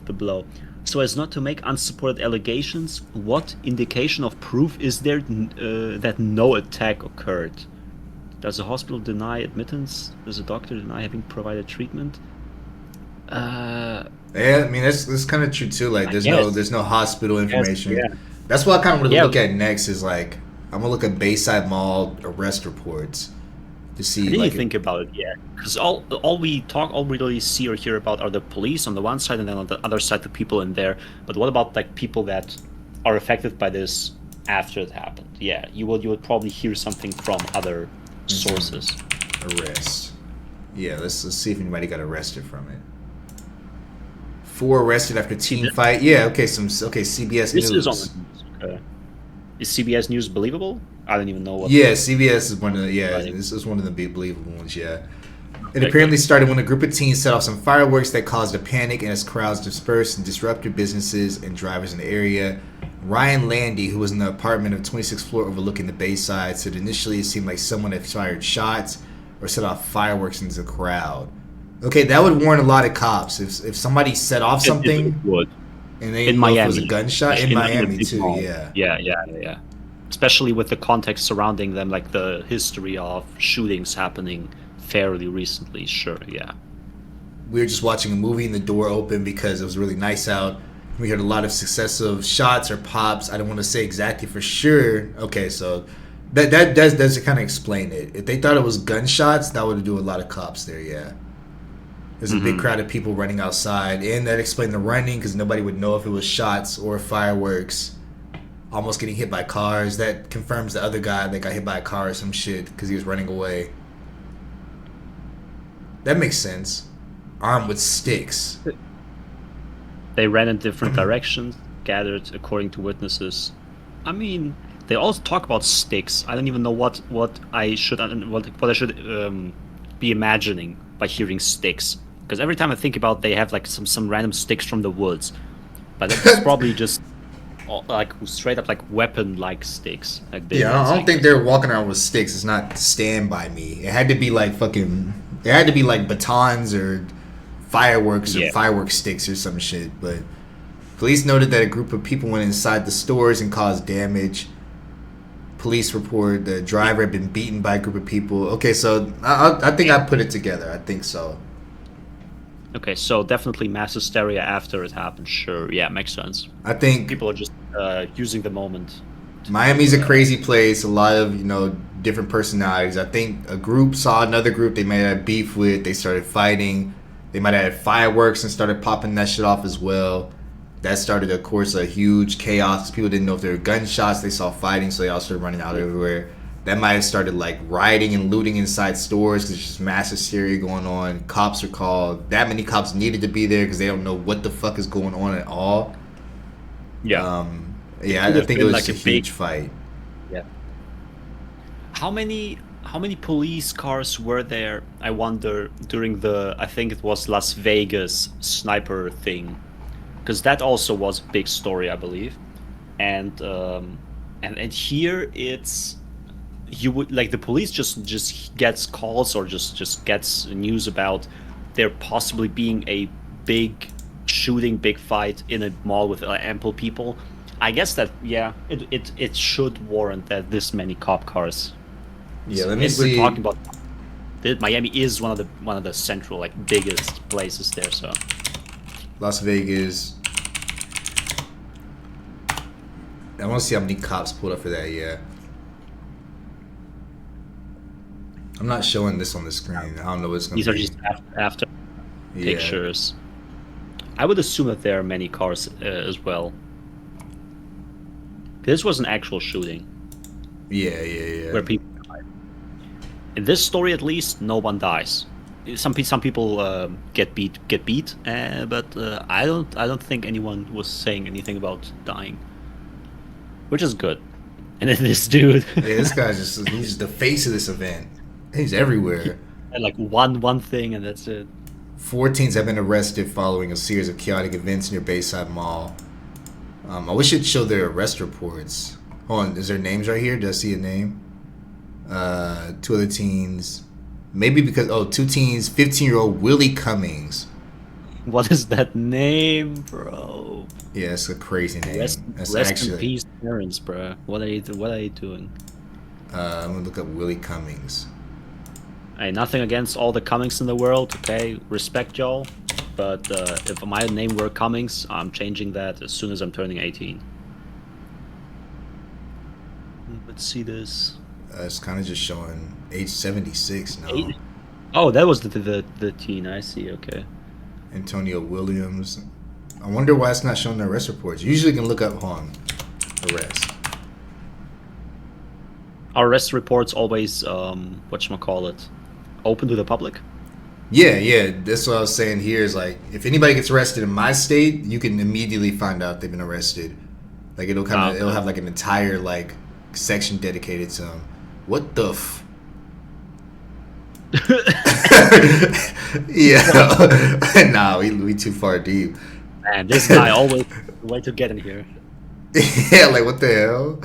the blow. So as not to make unsupported allegations, what indication of proof is there that no attack occurred? Does the hospital deny admittance? Does the doctor deny having provided treatment? Yeah, I mean that's kind of true too. Like there's no hospital information. Yeah. That's what I kind of want to look at next. Is like I'm gonna look at Bayside Mall arrest reports to see. I didn't think about it yet, because all we really see or hear about are the police on the one side, and then on the other side the people in there. But what about like people that are affected by this after it happened? Yeah, you would probably hear something from other sources. Arrest. Yeah, let's see if anybody got arrested from it. 4 arrested after teen fight. Yeah, okay, CBS This News. is on the news. Okay. Is CBS News believable? I don't even know what. Yeah, CBS is one of the Writing. this is one of the believable ones. Yeah. It apparently started when a group of teens set off some fireworks that caused a panic, and as crowds dispersed and disrupted businesses and drivers in the area. Ryan Landy, who was in the apartment of 26th floor overlooking the Bayside, said initially it seemed like someone had fired shots or set off fireworks into the crowd. Okay, that would warn a lot of cops. If somebody set off something It would. and they didn't know if it was a gunshot, in Miami big too, mall. yeah. Yeah. Especially with the context surrounding them, like the history of shootings happening fairly recently. Sure, yeah. We were just watching a movie and the door opened because it was really nice out. We heard a lot of successive shots or pops. I don't want to say exactly for sure. Okay, so that does kind of explain it. If they thought it was gunshots, that would do a lot of cops there, yeah. There's a big crowd of people running outside, and that explained the running because nobody would know if it was shots or fireworks. Almost getting hit by cars. That confirms the other guy that got hit by a car or some shit because he was running away. That makes sense. Armed with sticks. They ran in different directions, gathered according to witnesses. I mean, they also talk about sticks. I don't even know what I should be imagining by hearing sticks. Because every time I think about, they have like some random sticks from the woods, but that's probably just like straight up like weapon-like sticks. Like big Yeah, ones, I don't think guess. they're walking around with sticks. It's not stand by me. It had to be like fucking. It had to be like batons or fireworks or Yeah. fireworks sticks or some shit. But police noted that a group of people went inside the stores and caused damage. Police report the driver had been beaten by a group of people. Okay, so I think I put it together. I think so. Okay, so definitely mass hysteria after it happened. Sure, yeah, makes sense. I think People are just using the moment. Miami's a crazy place. A lot of different personalities. I think a group saw another group they might have beef with. They started fighting. They might have had fireworks and started popping that shit off as well. That started, of course, a huge chaos. People didn't know if there were gunshots. They saw fighting, so they all started running out everywhere. That might have started like rioting and looting inside stores because there's just mass hysteria going on. Cops are called. That many cops needed to be there because they don't know what the fuck is going on at all. Yeah. Yeah, could I have think it been was like a a huge big- fight. Yeah. How many police cars were there? I wonder during I think it was Las Vegas sniper thing, because that also was a big story, I believe. And here it's you would like the police just gets calls or just gets news about there possibly being a big shooting, big fight in a mall with ample people. I guess that it should warrant that this many cop cars. Yeah, let me And see. We're talking about Miami is one of the central like biggest places there. So Las Vegas. I want to see how many cops pulled up for that. Yeah. I'm not showing this on the screen. I don't know what it's gonna these are be. just after Yeah. pictures. I would assume that there are many cars as well. This was an actual shooting Yeah. where people died. In this story, at least, no one dies. Some people get beat, but I don't think anyone was saying anything about dying, which is good. And then this dude, Yeah, this guy's he's the face of this event. He's everywhere. had like one thing, and that's it. 4 teens have been arrested following a series of chaotic events near Bayside Mall. I wish it'd show their arrest reports. Hold on, is there names right here? Did I see a name? 2 other teens. Maybe because 2 teens, 15-year-old Willie Cummings. What is that name, bro? Yeah, it's a crazy name. Rest That's in actually. peace, parents, bro. What are you doing? I'm gonna look up Willie Cummings. Hey, nothing against all the Cummings in the world, okay? Respect y'all. But if my name were Cummings, I'm changing that as soon as I'm turning 18. Let's see this. It's kind of just showing age 76 now. Oh, that was the teen. I see. Okay. Antonio Williams. I wonder why it's not showing the arrest reports. You usually can look up arrest. Are arrest reports always whatchamacallit, open to the public? Yeah. That's what I was saying here is like if anybody gets arrested in my state, you can immediately find out they've been arrested. Like it'll it'll have like an entire like section dedicated to them. What the Yeah. Nah, we too far deep. Man, this guy always the way to get in here. Yeah, like what the hell?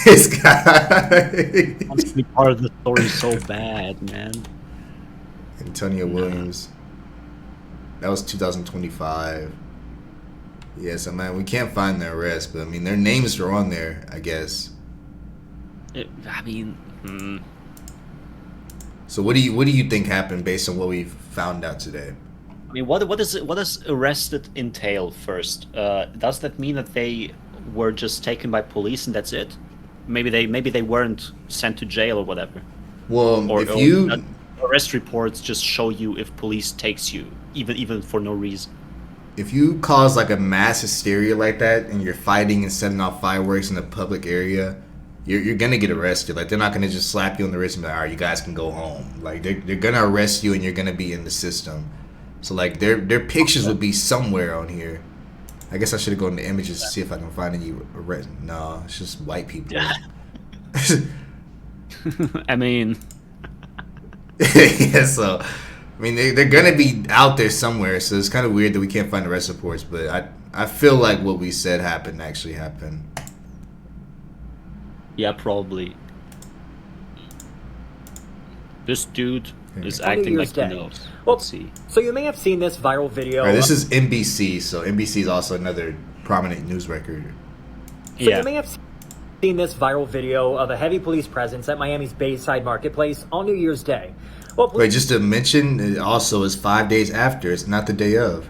This guy. Wants to be part of the story so bad, man. Antonio Williams. That was 2025. Yeah, so man, we can't find their arrest, but I mean their names are on there, I guess. So what do you think happened based on what we found out today? I mean, what does arrested entail first? Does that mean that they were just taken by police and that's it? Maybe they weren't sent to jail or whatever. Well, Or, if or you that arrest reports just show you if police takes you, even for no reason. if you cause like a mass hysteria like that and you're fighting and setting off fireworks in a public area, you're gonna get arrested. Like they're not gonna just slap you on the wrist and be like, all right, you guys can go home. Like they're gonna arrest you and you're gonna be in the system. So like their pictures would be somewhere on here. I guess I should have gone to images to see if I can find any arrest. No, it's just white people. Yeah. I mean, Yeah, so I mean they're gonna be out there somewhere. So it's kind of weird that we can't find arrest reports. But I feel like what we said actually happened. Yeah, probably. This dude is On New acting Year's like he Day. knows. Well, Let's see. so you may have seen this viral video. All right, this is NBC, so NBC is also another prominent news record. So Yeah. you may have seen this viral video of a heavy police presence at Miami's Bayside Marketplace on New Year's Day. Well, Wait, just to mention, it also is 5 days after. It's not the day of.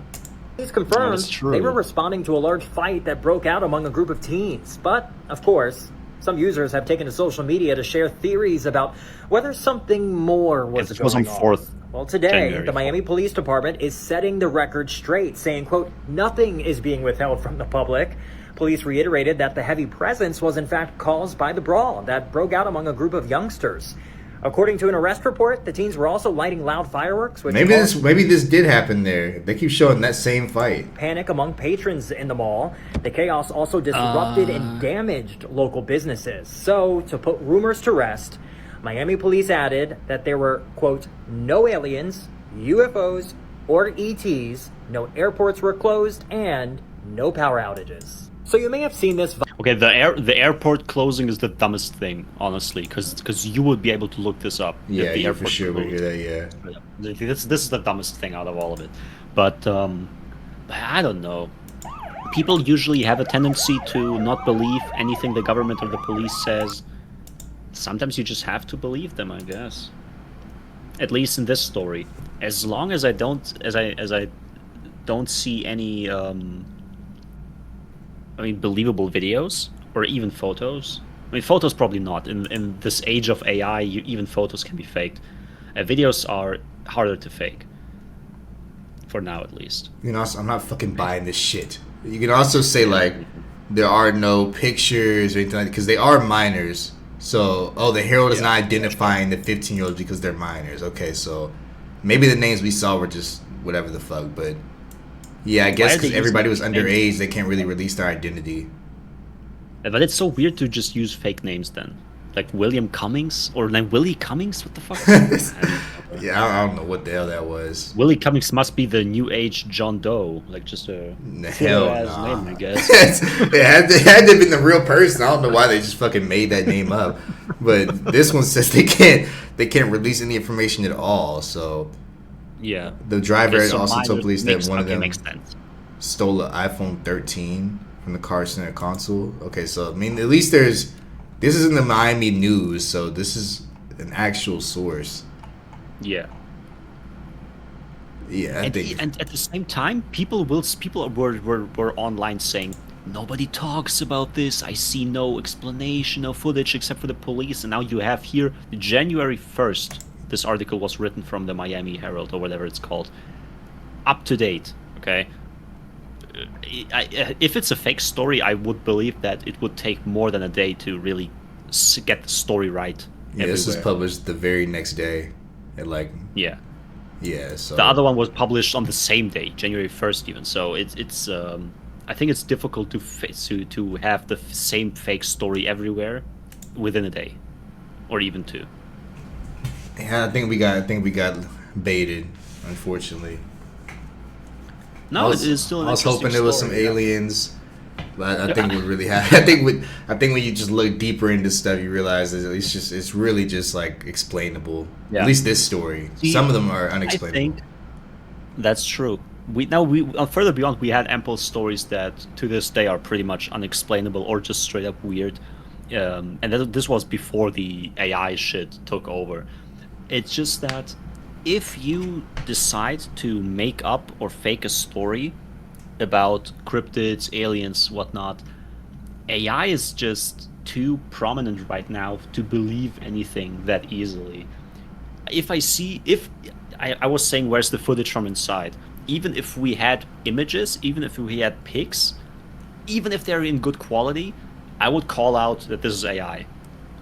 police Oh, confirmed that's true. they were responding to a large fight that broke out among a group of teens. But, of course, some users have taken to social media to share theories about whether something more was It going was on on. 4th Well, today, January the Miami Police Department is setting the record straight, saying, quote, nothing is being withheld from the public. Police reiterated that the heavy presence was in fact caused by the brawl that broke out among a group of youngsters. According to an arrest report, the teens were also lighting loud fireworks, which Maybe caused this did happen there. They keep showing that same fight. panic among patrons in the mall. The chaos also disrupted and damaged local businesses. So, to put rumors to rest, Miami police added that there were, quote, no aliens, UFOs, or ETs, no airports were closed, and no power outages. So you may have seen this. Okay, the airport closing is the dumbest thing, honestly, because you would be able to look this up. if Yeah, the yeah, for airport sure. We closed. hear that. Yeah. This is the dumbest thing out of all of it. But I don't know. People usually have a tendency to not believe anything the government or the police says. Sometimes you just have to believe them, I guess. At least in this story, as long as I don't see any believable videos or even photos. I mean, photos probably not. In this age of AI, even photos can be faked. Videos are harder to fake. For now, at least. You know, I'm not fucking buying this shit. You can also say like there are no pictures or anything like that because they are minors. So, the Herald is not identifying the 15-year-olds because they're minors. Okay, so maybe the names we saw were just whatever the fuck, but yeah, I guess because everybody was underage, they can't really release their identity. But it's so weird to just use fake names then. Like William Cummings or like Willie Cummings? What the fuck? Yeah, I don't know what the hell that was. Willie Cummings must be the new age John Doe, like just a Hell cool-ass nah. name, I guess. it had to have been the real person. I don't know why they just fucking made that name up. But this one says they can't release any information at all. So Yeah. the driver Okay, so also told minor police that makes- one of okay, them makes sense. stole an iPhone 13 from the car center console. Okay, so I mean, at least this isn't the Miami news, so this is an actual source. Yeah. Yeah, I think. And at the same time, people were online saying nobody talks about this. I see no explanation, no footage except for the police. And now you have here January 1st. This article was written from the Miami Herald or whatever it's called. Up to date, okay? If it's a fake story, I would believe that it would take more than a day to really get the story right. Yeah, this was everywhere. published the very next day. At like, Yeah. yeah, so. The other one was published on the same day, January 1st even. So it's I think it's difficult to have the same fake story everywhere within a day, or even two. Yeah, I think we got baited, unfortunately. No, it is still. I was hoping there was some story, yeah. aliens, but I think we really have. I think when you just look deeper into stuff, you realize that it's really just like explainable. Yeah. At least this story. See, Some of them are I unexplainable. think that's true. We further beyond, we had ample stories that to this day are pretty much unexplainable or just straight up weird. And this was before the AI shit took over. It's just that if you decide to make up or fake a story about cryptids, aliens, whatnot, AI is just too prominent right now to believe anything that easily. I was saying, where's the footage from inside? Even if we had images, even if we had pics, even if they're in good quality, I would call out that this is AI.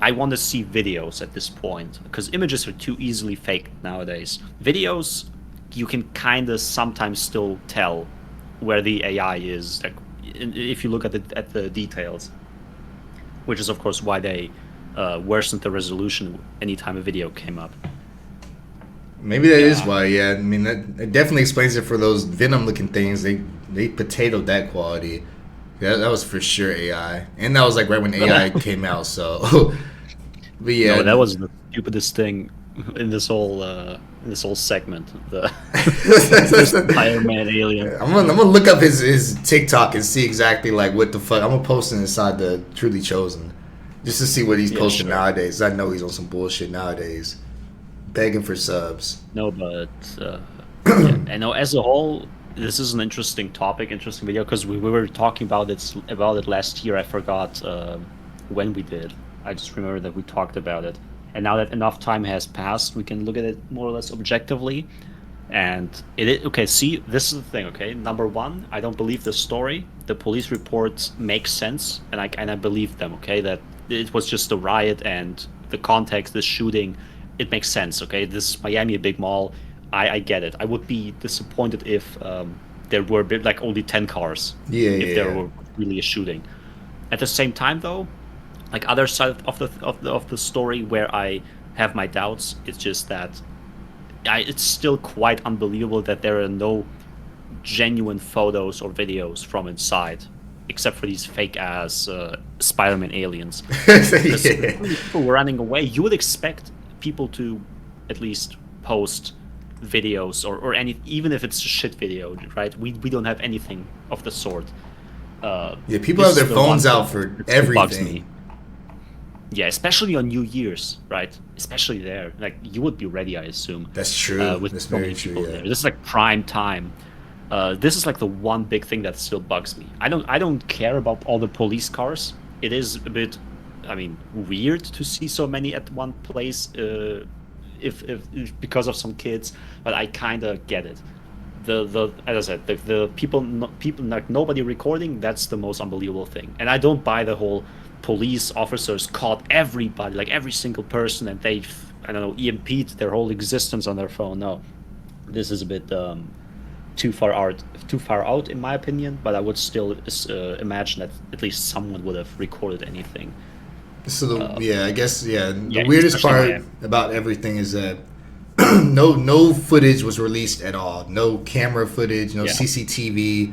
I want to see videos at this point, because images are too easily faked nowadays. Videos, you can kind of sometimes still tell where the AI is, like, if you look at the details, which is of course why they worsened the resolution anytime a video came up. Maybe that is why. Yeah, I mean that it definitely explains it for those venom-looking things. They they potatoed that quality. That was for sure AI, and that was like right when AI came out. So, but yeah, No, that was the stupidest thing in this whole segment. The Iron Man alien. I'm gonna look up his TikTok and see exactly like what the fuck. I'm gonna post it inside the Truly Chosen, just to see what he's posting nowadays. I know he's on some bullshit nowadays, begging for subs. No, but yeah, I know as a whole, this is an interesting topic, interesting video, because we were talking about it last year. I forgot when we did. I just remember that we talked about it, and now that enough time has passed, we can look at it more or less objectively. And okay. See, this is the thing. Okay, number one, I don't believe the story. The police reports make sense, and I believe them. Okay, that it was just a riot and the context, the shooting, it makes sense. Okay, this is Miami, a big mall. I get it. I would be disappointed if there were like only 10 cars. If there were really a shooting. At the same time, though, like other side of the story where I have my doubts, it's just that it's still quite unbelievable that there are no genuine photos or videos from inside, except for these fake ass Spider-Man aliens. Because people were running away. You would expect people to at least post videos or any, even if it's a shit video, right? We don't have anything of the sort. People have their phones out for everything. Yeah, especially on New Year's, right? Especially there, like you would be ready, I assume. That's true. With That's so many very true. people there. This is like prime time. This is like the one big thing that still bugs me. I don't care about all the police cars. It is a bit, I mean, weird to see so many at one place. If because of some kids, but I kind of get it. The as I said, the people like nobody recording. That's the most unbelievable thing, and I don't buy the whole police officers caught everybody, like every single person, and they, I don't know, EMP'd their whole existence on their phone. No, this is a bit too far out in my opinion. But I would still imagine that at least someone would have recorded anything. So I guess the weirdest part about everything is that no footage was released at all. No camera footage, no CCTV,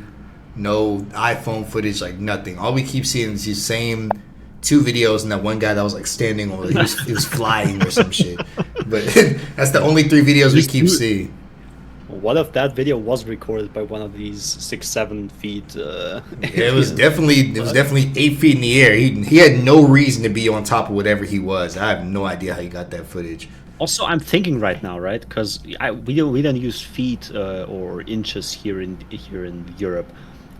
no iPhone footage, like nothing. All we keep seeing is these same 2 videos and that one guy that was like standing on it. He was flying or some shit. But that's the only 3 videos we keep seeing. What if that video was recorded by one of these 6-7 feet? It was definitely 8 feet in the air. He had no reason to be on top of whatever he was. I have no idea how he got that footage. Also, I'm thinking right now, right? Because we don't use feet or inches here in Europe.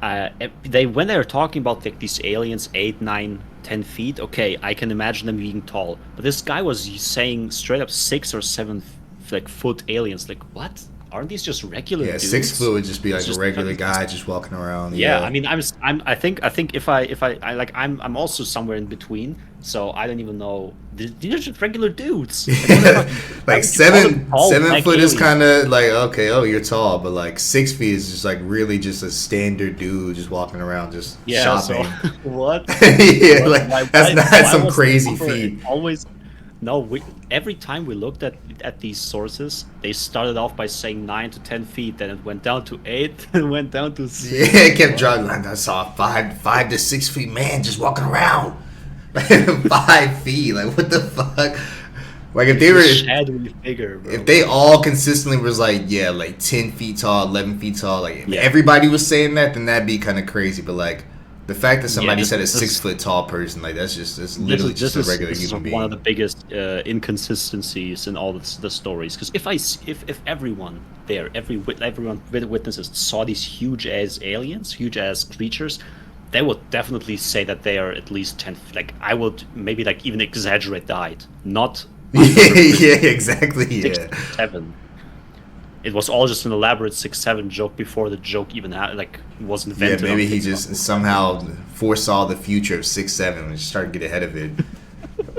When they're talking about like these aliens 8, 9, 10 feet, okay, I can imagine them being tall. But this guy was saying straight up 6 or 7 like foot aliens. Like what? Aren't these just regular dudes? 6 foot would just be like a regular guy just walking around. Yeah, I mean, I think if I like I'm also somewhere in between, so I don't even know. These are just regular dudes. Like 7 foot is kind of like, okay, you're tall, but like 6 feet is just like really just a standard dude just walking around just shopping. So, what? That's not some crazy feat. Every time we looked at these sources, they started off by saying 9 to 10 feet, then it went down to 8, then it went down to 6. Yeah, it kept dropping. Like, I saw 5 to 6 feet man just walking around. 5 feet, like what the fuck? Like if they were shadowy figure, bro. If they all consistently was like 10 feet tall, 11 feet tall, like if everybody was saying that, then that'd be kind of crazy. But like the fact that somebody said a 6 foot tall person, like that's literally just a regular human being. One of the biggest inconsistencies in all the stories. Because if everyone there, everyone witnesses saw these huge ass aliens, huge ass creatures, they would definitely say that they are at least 10. Like I would maybe like even exaggerate the height, not. Exactly. 6'7". It was all just an elaborate 6'7" joke before the joke even was invented. Yeah, maybe he just somehow foresaw the future of 6'7" and just started to get ahead of it.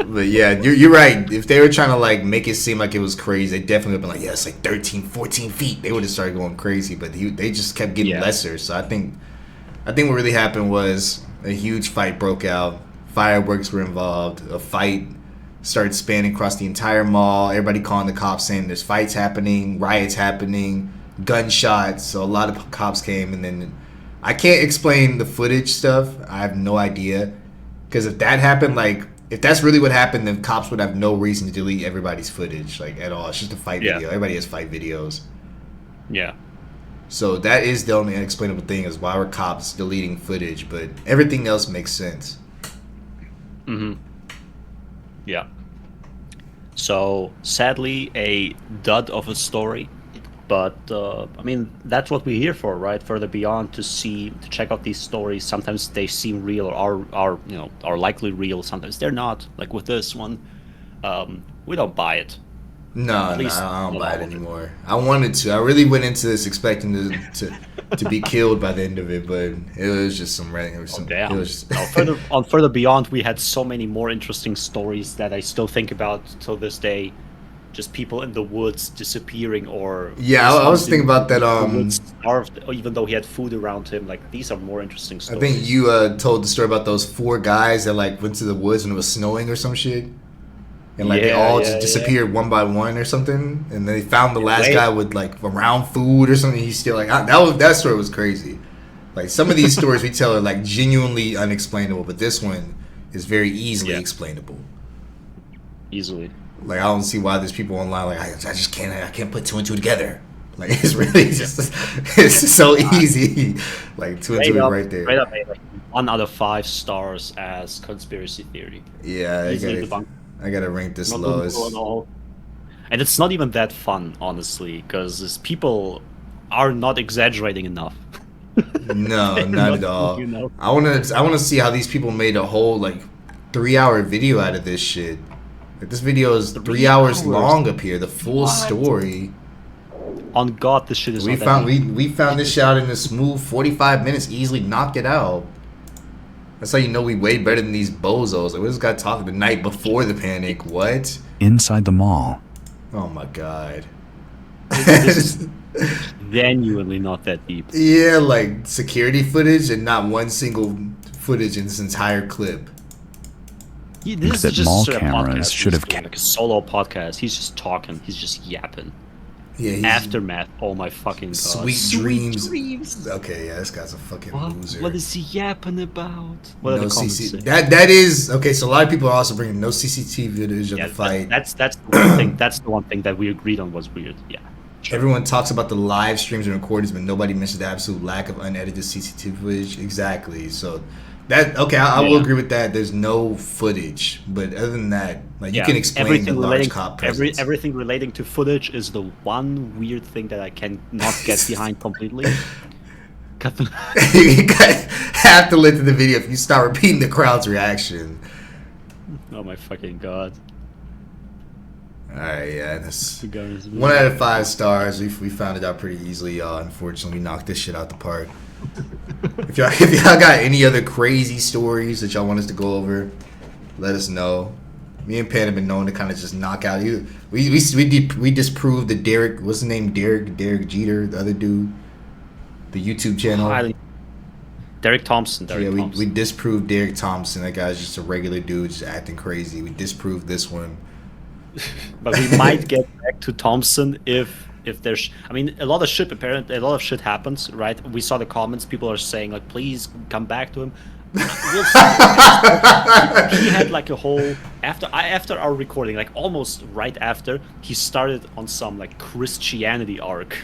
But yeah, you're right. If they were trying to like make it seem like it was crazy, they definitely would have been like, it's like 13, 14 feet. They would have started going crazy, but they just kept getting lesser. So I think what really happened was a huge fight broke out. Fireworks were involved. A fight started spanning across the entire mall. Everybody calling the cops saying there's fights happening, riots happening, gunshots. So a lot of cops came, and then I can't explain the footage stuff. I have no idea. Because if that happened, like, if that's really what happened, then cops would have no reason to delete everybody's footage, like, at all. It's just a fight video. Everybody has fight videos. Yeah. So that is the only unexplainable thing, is why were cops deleting footage, but everything else makes sense. Yeah. So, sadly, a dud of a story. But, I mean, that's what we're here for, right? Further beyond, to check out these stories. Sometimes they seem real or are likely real. Sometimes they're not. Like with this one, we don't buy it. No, I don't buy it anymore. I wanted to. I really went into this expecting to be killed by the end of it, but it was just some random. Damn. It was just... on Further Beyond, we had so many more interesting stories that I still think about till this day. Just people in the woods disappearing, or I was thinking about that. Starved, even though he had food around him. Like, these are more interesting stories. I think you told the story about those 4 guys that like went to the woods when it was snowing or some shit, and like they all just disappeared one by one or something, and they found the last guy with like around food or something. He's still like that story was crazy. Like, some of these stories we tell are like genuinely unexplainable, but this one is very easily explainable. Easily. Like, I don't see why there's people online like, I just can't put 2 and 2 together. Like, it's really just, it's so easy. Like, 2 and 2 right there. Right up, like 1 out of 5 stars as conspiracy theory. Yeah, I gotta rank this low. And it's not even that fun, honestly, because people are not exaggerating enough. No, not at all. I wanna see how these people made a whole like 3-hour video out of this shit. Like, this video is 3 hours long up here. The full story. On God, this shit is. We found this shit out in a smooth 45 minutes. Easily knocked it out. That's how you know we way better than these bozos. Like, we just got talking the night before the panic. What? Inside the mall. Oh my God. This is genuinely not that deep. Yeah, like security footage and not one single footage in this entire clip. Yeah, this is just mall cameras should have like a solo podcast. He's just talking. He's just yapping. Yeah. Aftermath. Oh my fucking God. Sweet dreams. Okay, yeah, this guy's a fucking loser. What is he yapping about? What are the comments saying? That is okay. So a lot of people are also bringing no CCTV footage of the fight. That's the one thing. That's the one thing that we agreed on was weird. Yeah. Sure. Everyone talks about the live streams and recordings, but nobody mentions the absolute lack of unedited CCTV footage. Exactly. So. I will agree with that. There's no footage, but other than that, like, you can explain the large cop presence. Everything relating to footage is the one weird thing that I can not get behind completely. You have to listen to the video if you start repeating the crowd's reaction. Oh my fucking God. Alright, yeah, that's 1 out of 5 stars. We found it out pretty easily, y'all. Unfortunately, we knocked this shit out the park. If y'all got any other crazy stories that y'all want us to go over, let us know. Me and Pan have been known to kind of just knock out you. We disproved the Derek. What's his name? Derek Jeter, the other dude, the YouTube channel. Derek Thompson. We disproved Derek Thompson. That guy's just a regular dude, just acting crazy. We disproved this one. But we might get back to Thompson if there's, I mean, a lot of shit happens, right? We saw the comments. People are saying like, please come back to him. We'll see. He had like a whole after our recording, like almost right after, he started on some like Christianity arc.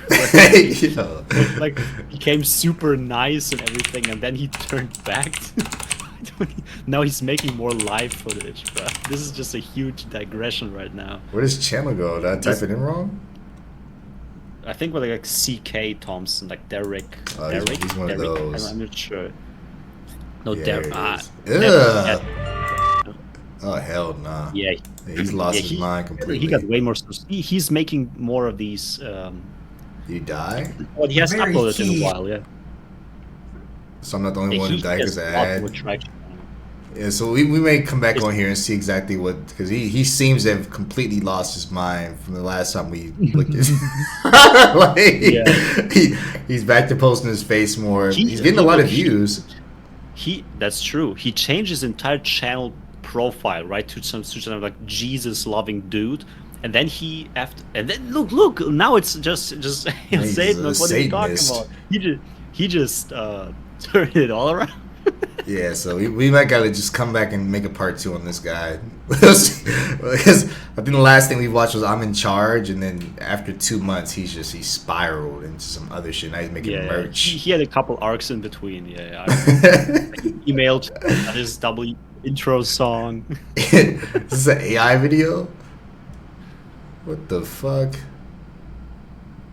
Like became super nice and everything, and then he turned back. Now he's making more live footage, bro. This is just a huge digression right now. Where does channel go? Did I type it in wrong? I think with like CK Thompson, like Derek. He's one of those. I'm not sure. No, yeah, Derek. Oh hell nah. Yeah, he's lost his mind completely. He got way more stuff. He's making more of these. Did he die? Well, he hasn't uploaded in a while, yeah. So I'm not the only one who died because of ad. Yeah, so we may come back on here and see exactly what, because he seems to have completely lost his mind from the last time we looked at him. He's back to posting his face more. He's getting a lot of views. That's true. He changed his entire channel profile, right, to some like Jesus loving dude, and then look now it's just insane. What are you talking about? He just Turn it all around. Yeah, so we might gotta just come back and make a part 2 on this guy. Because I think the last thing we watched was I'm in Charge, and then after 2 months he spiraled into some other shit. Now he's making merch. He had a couple arcs in between. Yeah. He emailed his double intro song. This is an AI video? What the fuck?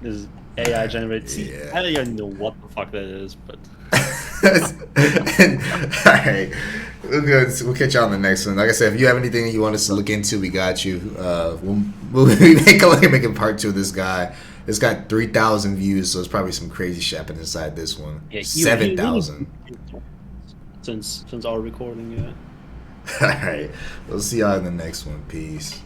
This is AI generated. Yeah. I don't even know what the fuck that is, but. Alright. We'll catch you on the next one. Like I said, if you have anything that you want us to look into, we got you. We'll make a part 2 of this guy. It's got 3,000 views, so it's probably some crazy shit happening inside this one. Yeah, 7,000. Since our recording, yeah. Alright. We'll see y'all in the next one. Peace.